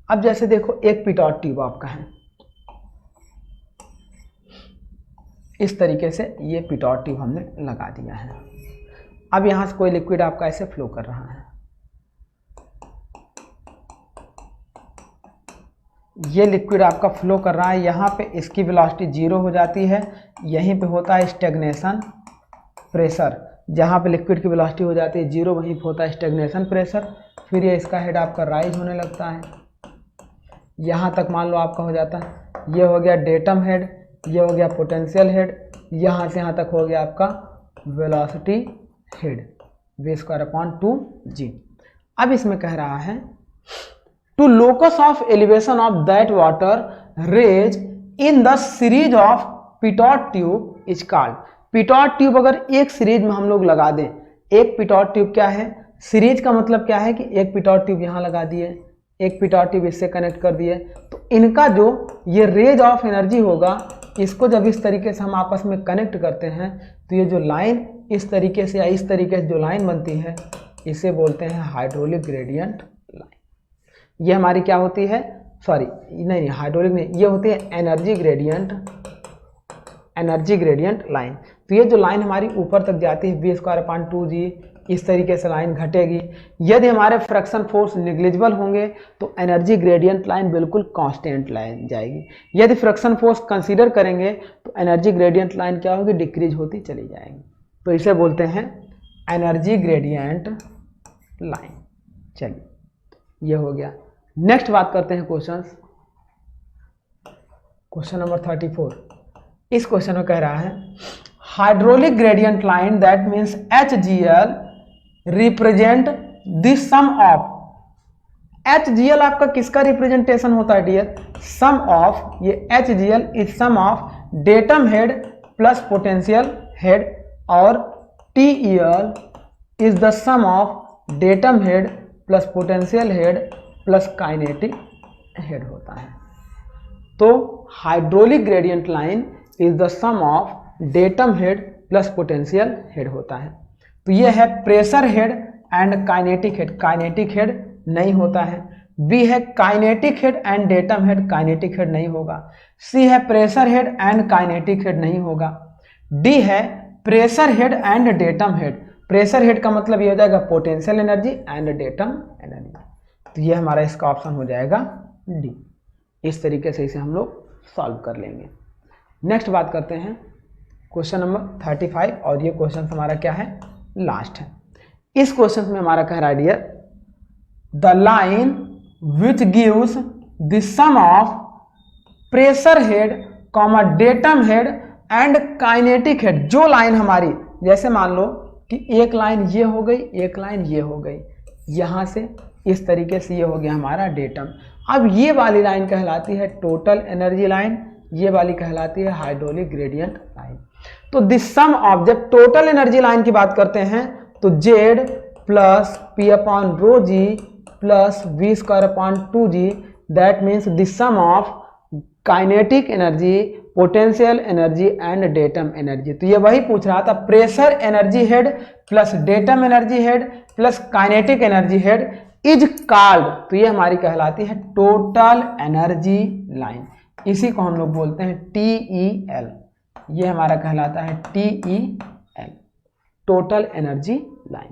अब जैसे देखो एक पिटॉट ट्यूब आपका है, इस तरीके से ये पिटॉट ट्यूब हमने लगा दिया है। अब यहां से कोई लिक्विड आपका ऐसे फ्लो कर रहा है, ये लिक्विड आपका फ्लो कर रहा है, यहाँ पे इसकी वेलोसिटी 0 हो जाती है, यहीं पे होता है स्टेग्नेशन प्रेशर, जहाँ पे लिक्विड की वेलोसिटी हो जाती है 0, वहीं पे होता है स्टेग्नेशन प्रेशर, फिर ये इसका हेड आपका राइज होने लगता है, यहाँ तक मान लो आपका हो जाता है, ये हो गया डेटम हेड, ये हो गया पोटेंशियल हेड, यहाँ से यहाँ तक हो गया आपका वेलोसिटी हेड, v²/2g। अब इसमें कह रहा है to locus of elevation of that water raise in the series of pitot tube is called. Pitot tube अगर एक सीरीज में हम लोग लगा दें, एक पिटॉट ट्यूब क्या है, सीरीज का मतलब क्या है कि एक पिटॉट ट्यूब यहाँ लगा दिए, एक पिटॉट ट्यूब इससे कनेक्ट कर दिए, तो इनका जो ये रेज ऑफ एनर्जी होगा, इसको जब इस तरीके से हम आपस में कनेक्ट करते हैं, तो ये जो लाइन इस तरीके से या इस तरीके से जो लाइन बनती है, इसे बोलते हैं हाइड्रोलिक ग्रेडियंट लाइन। ये हमारी क्या होती है, सॉरी नहीं हाइड्रोलिक नहीं, ये होती है एनर्जी ग्रेडियंट लाइन। तो ये जो लाइन हमारी ऊपर तक जाती है v²/2g, इस तरीके से लाइन घटेगी। यदि हमारे फ्रैक्शन फोर्स निग्लिजिबल होंगे तो एनर्जी ग्रेडियंट लाइन बिल्कुल कांस्टेंट लाइन जाएगी। यदि फ्रैक्शन फोर्स कंसीडर करेंगे तो एनर्जी ग्रेडियंट लाइन क्या होगी, डिक्रीज होती चली जाएगी। तो इसे बोलते हैं एनर्जी ग्रेडियंट लाइन। चलिए ये हो गया। नेक्स्ट बात करते हैं क्वेश्चंस। क्वेश्चन नंबर 34, इस क्वेश्चन में कह रहा है hydraulic gradient line that means HGL represent this sum of, HGL आपका किसका रिप्रेजेंटेशन होता है डियर, सम ऑफ, ये HGL is sum of datum head plus potential head, और TEL is the sum of datum head plus potential head plus kinetic head होता है। तो hydraulic gradient line is the sum of datum head plus potential head होता है। तो ये है pressure head and kinetic head, kinetic head नहीं होता है। बी है kinetic head and datum head, kinetic head नहीं होगा। सी है pressure head and kinetic head नहीं होगा। डी है pressure head and datum head, pressure head का मतलब ये हो जाएगा potential energy and datum energy. तो ये हमारा इसका ऑप्शन हो जाएगा डी। इस तरीके से इसे हम लोग सॉल्व कर लेंगे। नेक्स्ट बात करते हैं क्वेश्चन नंबर 35, और ये क्वेश्चन हमारा क्या है, लास्ट है। इस क्वेश्चन में हमारा कह रहा है dear the line which gives the sum of pressure head comma datum head and kinetic head, जो लाइन हमारी, जैसे मान लो कि एक लाइन ये हो गई, एक लाइन ये हो गई, यहाँ से इस तरीके से ये हो गया हमारा डेटम। अब ये वाली लाइन कहलाती है टोटल एनर्जी लाइन, ये वाली कहलाती है हाइड्रोलिक ग्रेडियंट लाइन। तो दिस सम ऑफ, जब टोटल एनर्जी लाइन की बात करते हैं तो Z plus P upon rho G plus V square upon 2G, that means this sum of kinetic energy, potential energy and datum energy. तो ये वही पूछ रहा था, pressure energy head plus datum energy head plus kinetic energy head is called, तो ये हमारी कहलाती है टोटल एनर्जी लाइन। इसी को हम लोग बोलते हैं TEL, ये हमारा कहलाता है TEL, टोटल एनर्जी लाइन।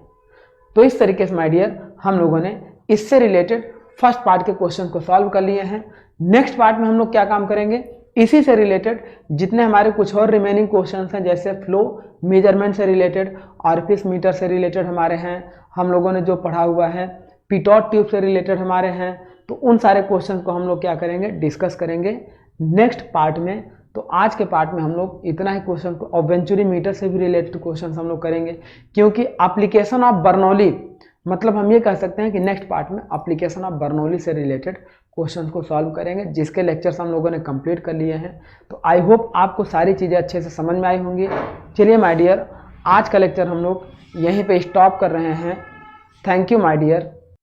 तो इस तरीके से माय डियर हम लोगों ने इससे रिलेटेड फर्स्ट पार्ट के क्वेश्चन को सॉल्व कर लिए हैं। नेक्स्ट पार्ट में हम लोग क्या काम करेंगे, इसी से रिलेटेड जितने हमारे कुछ और रिमेनिंग क्वेश्चंस हैं, जैसे फ्लो मेजरमेंट से रिलेटेड, ऑरिफिस मीटर से रिलेटेड हमारे हैं, हम लोगों ने जो पढ़ा हुआ है पिटॉट ट्यूब से रिलेटेड हमारे हैं, तो उन सारे क्वेश्चन को हम लोग क्या करेंगे, डिस्कस करेंगे नेक्स्ट पार्ट में। तो आज के पार्ट में हम लोग इतना ही क्वेश्चन को, और वेंचुरी मीटर से भी रिलेटेड क्वेश्चन हम लोग करेंगे, क्योंकि एप्लीकेशन ऑफ बर्नौली, मतलब हम ये कह सकते हैं कि नेक्स्ट पार्ट में एप्लीकेशन ऑफ बर्नौली से रिलेटेड क्वेश्चन को सॉल्व करेंगे, जिसके लेक्चर्स हम लोगों ने कंप्लीट कर लिए हैं। तो आई होप आपको सारी चीज़ें अच्छे से समझ में आई होंगी। चलिए माय डियर, आज का लेक्चर हम लोग यहीं पे स्टॉप कर रहे हैं। Thank you my dear.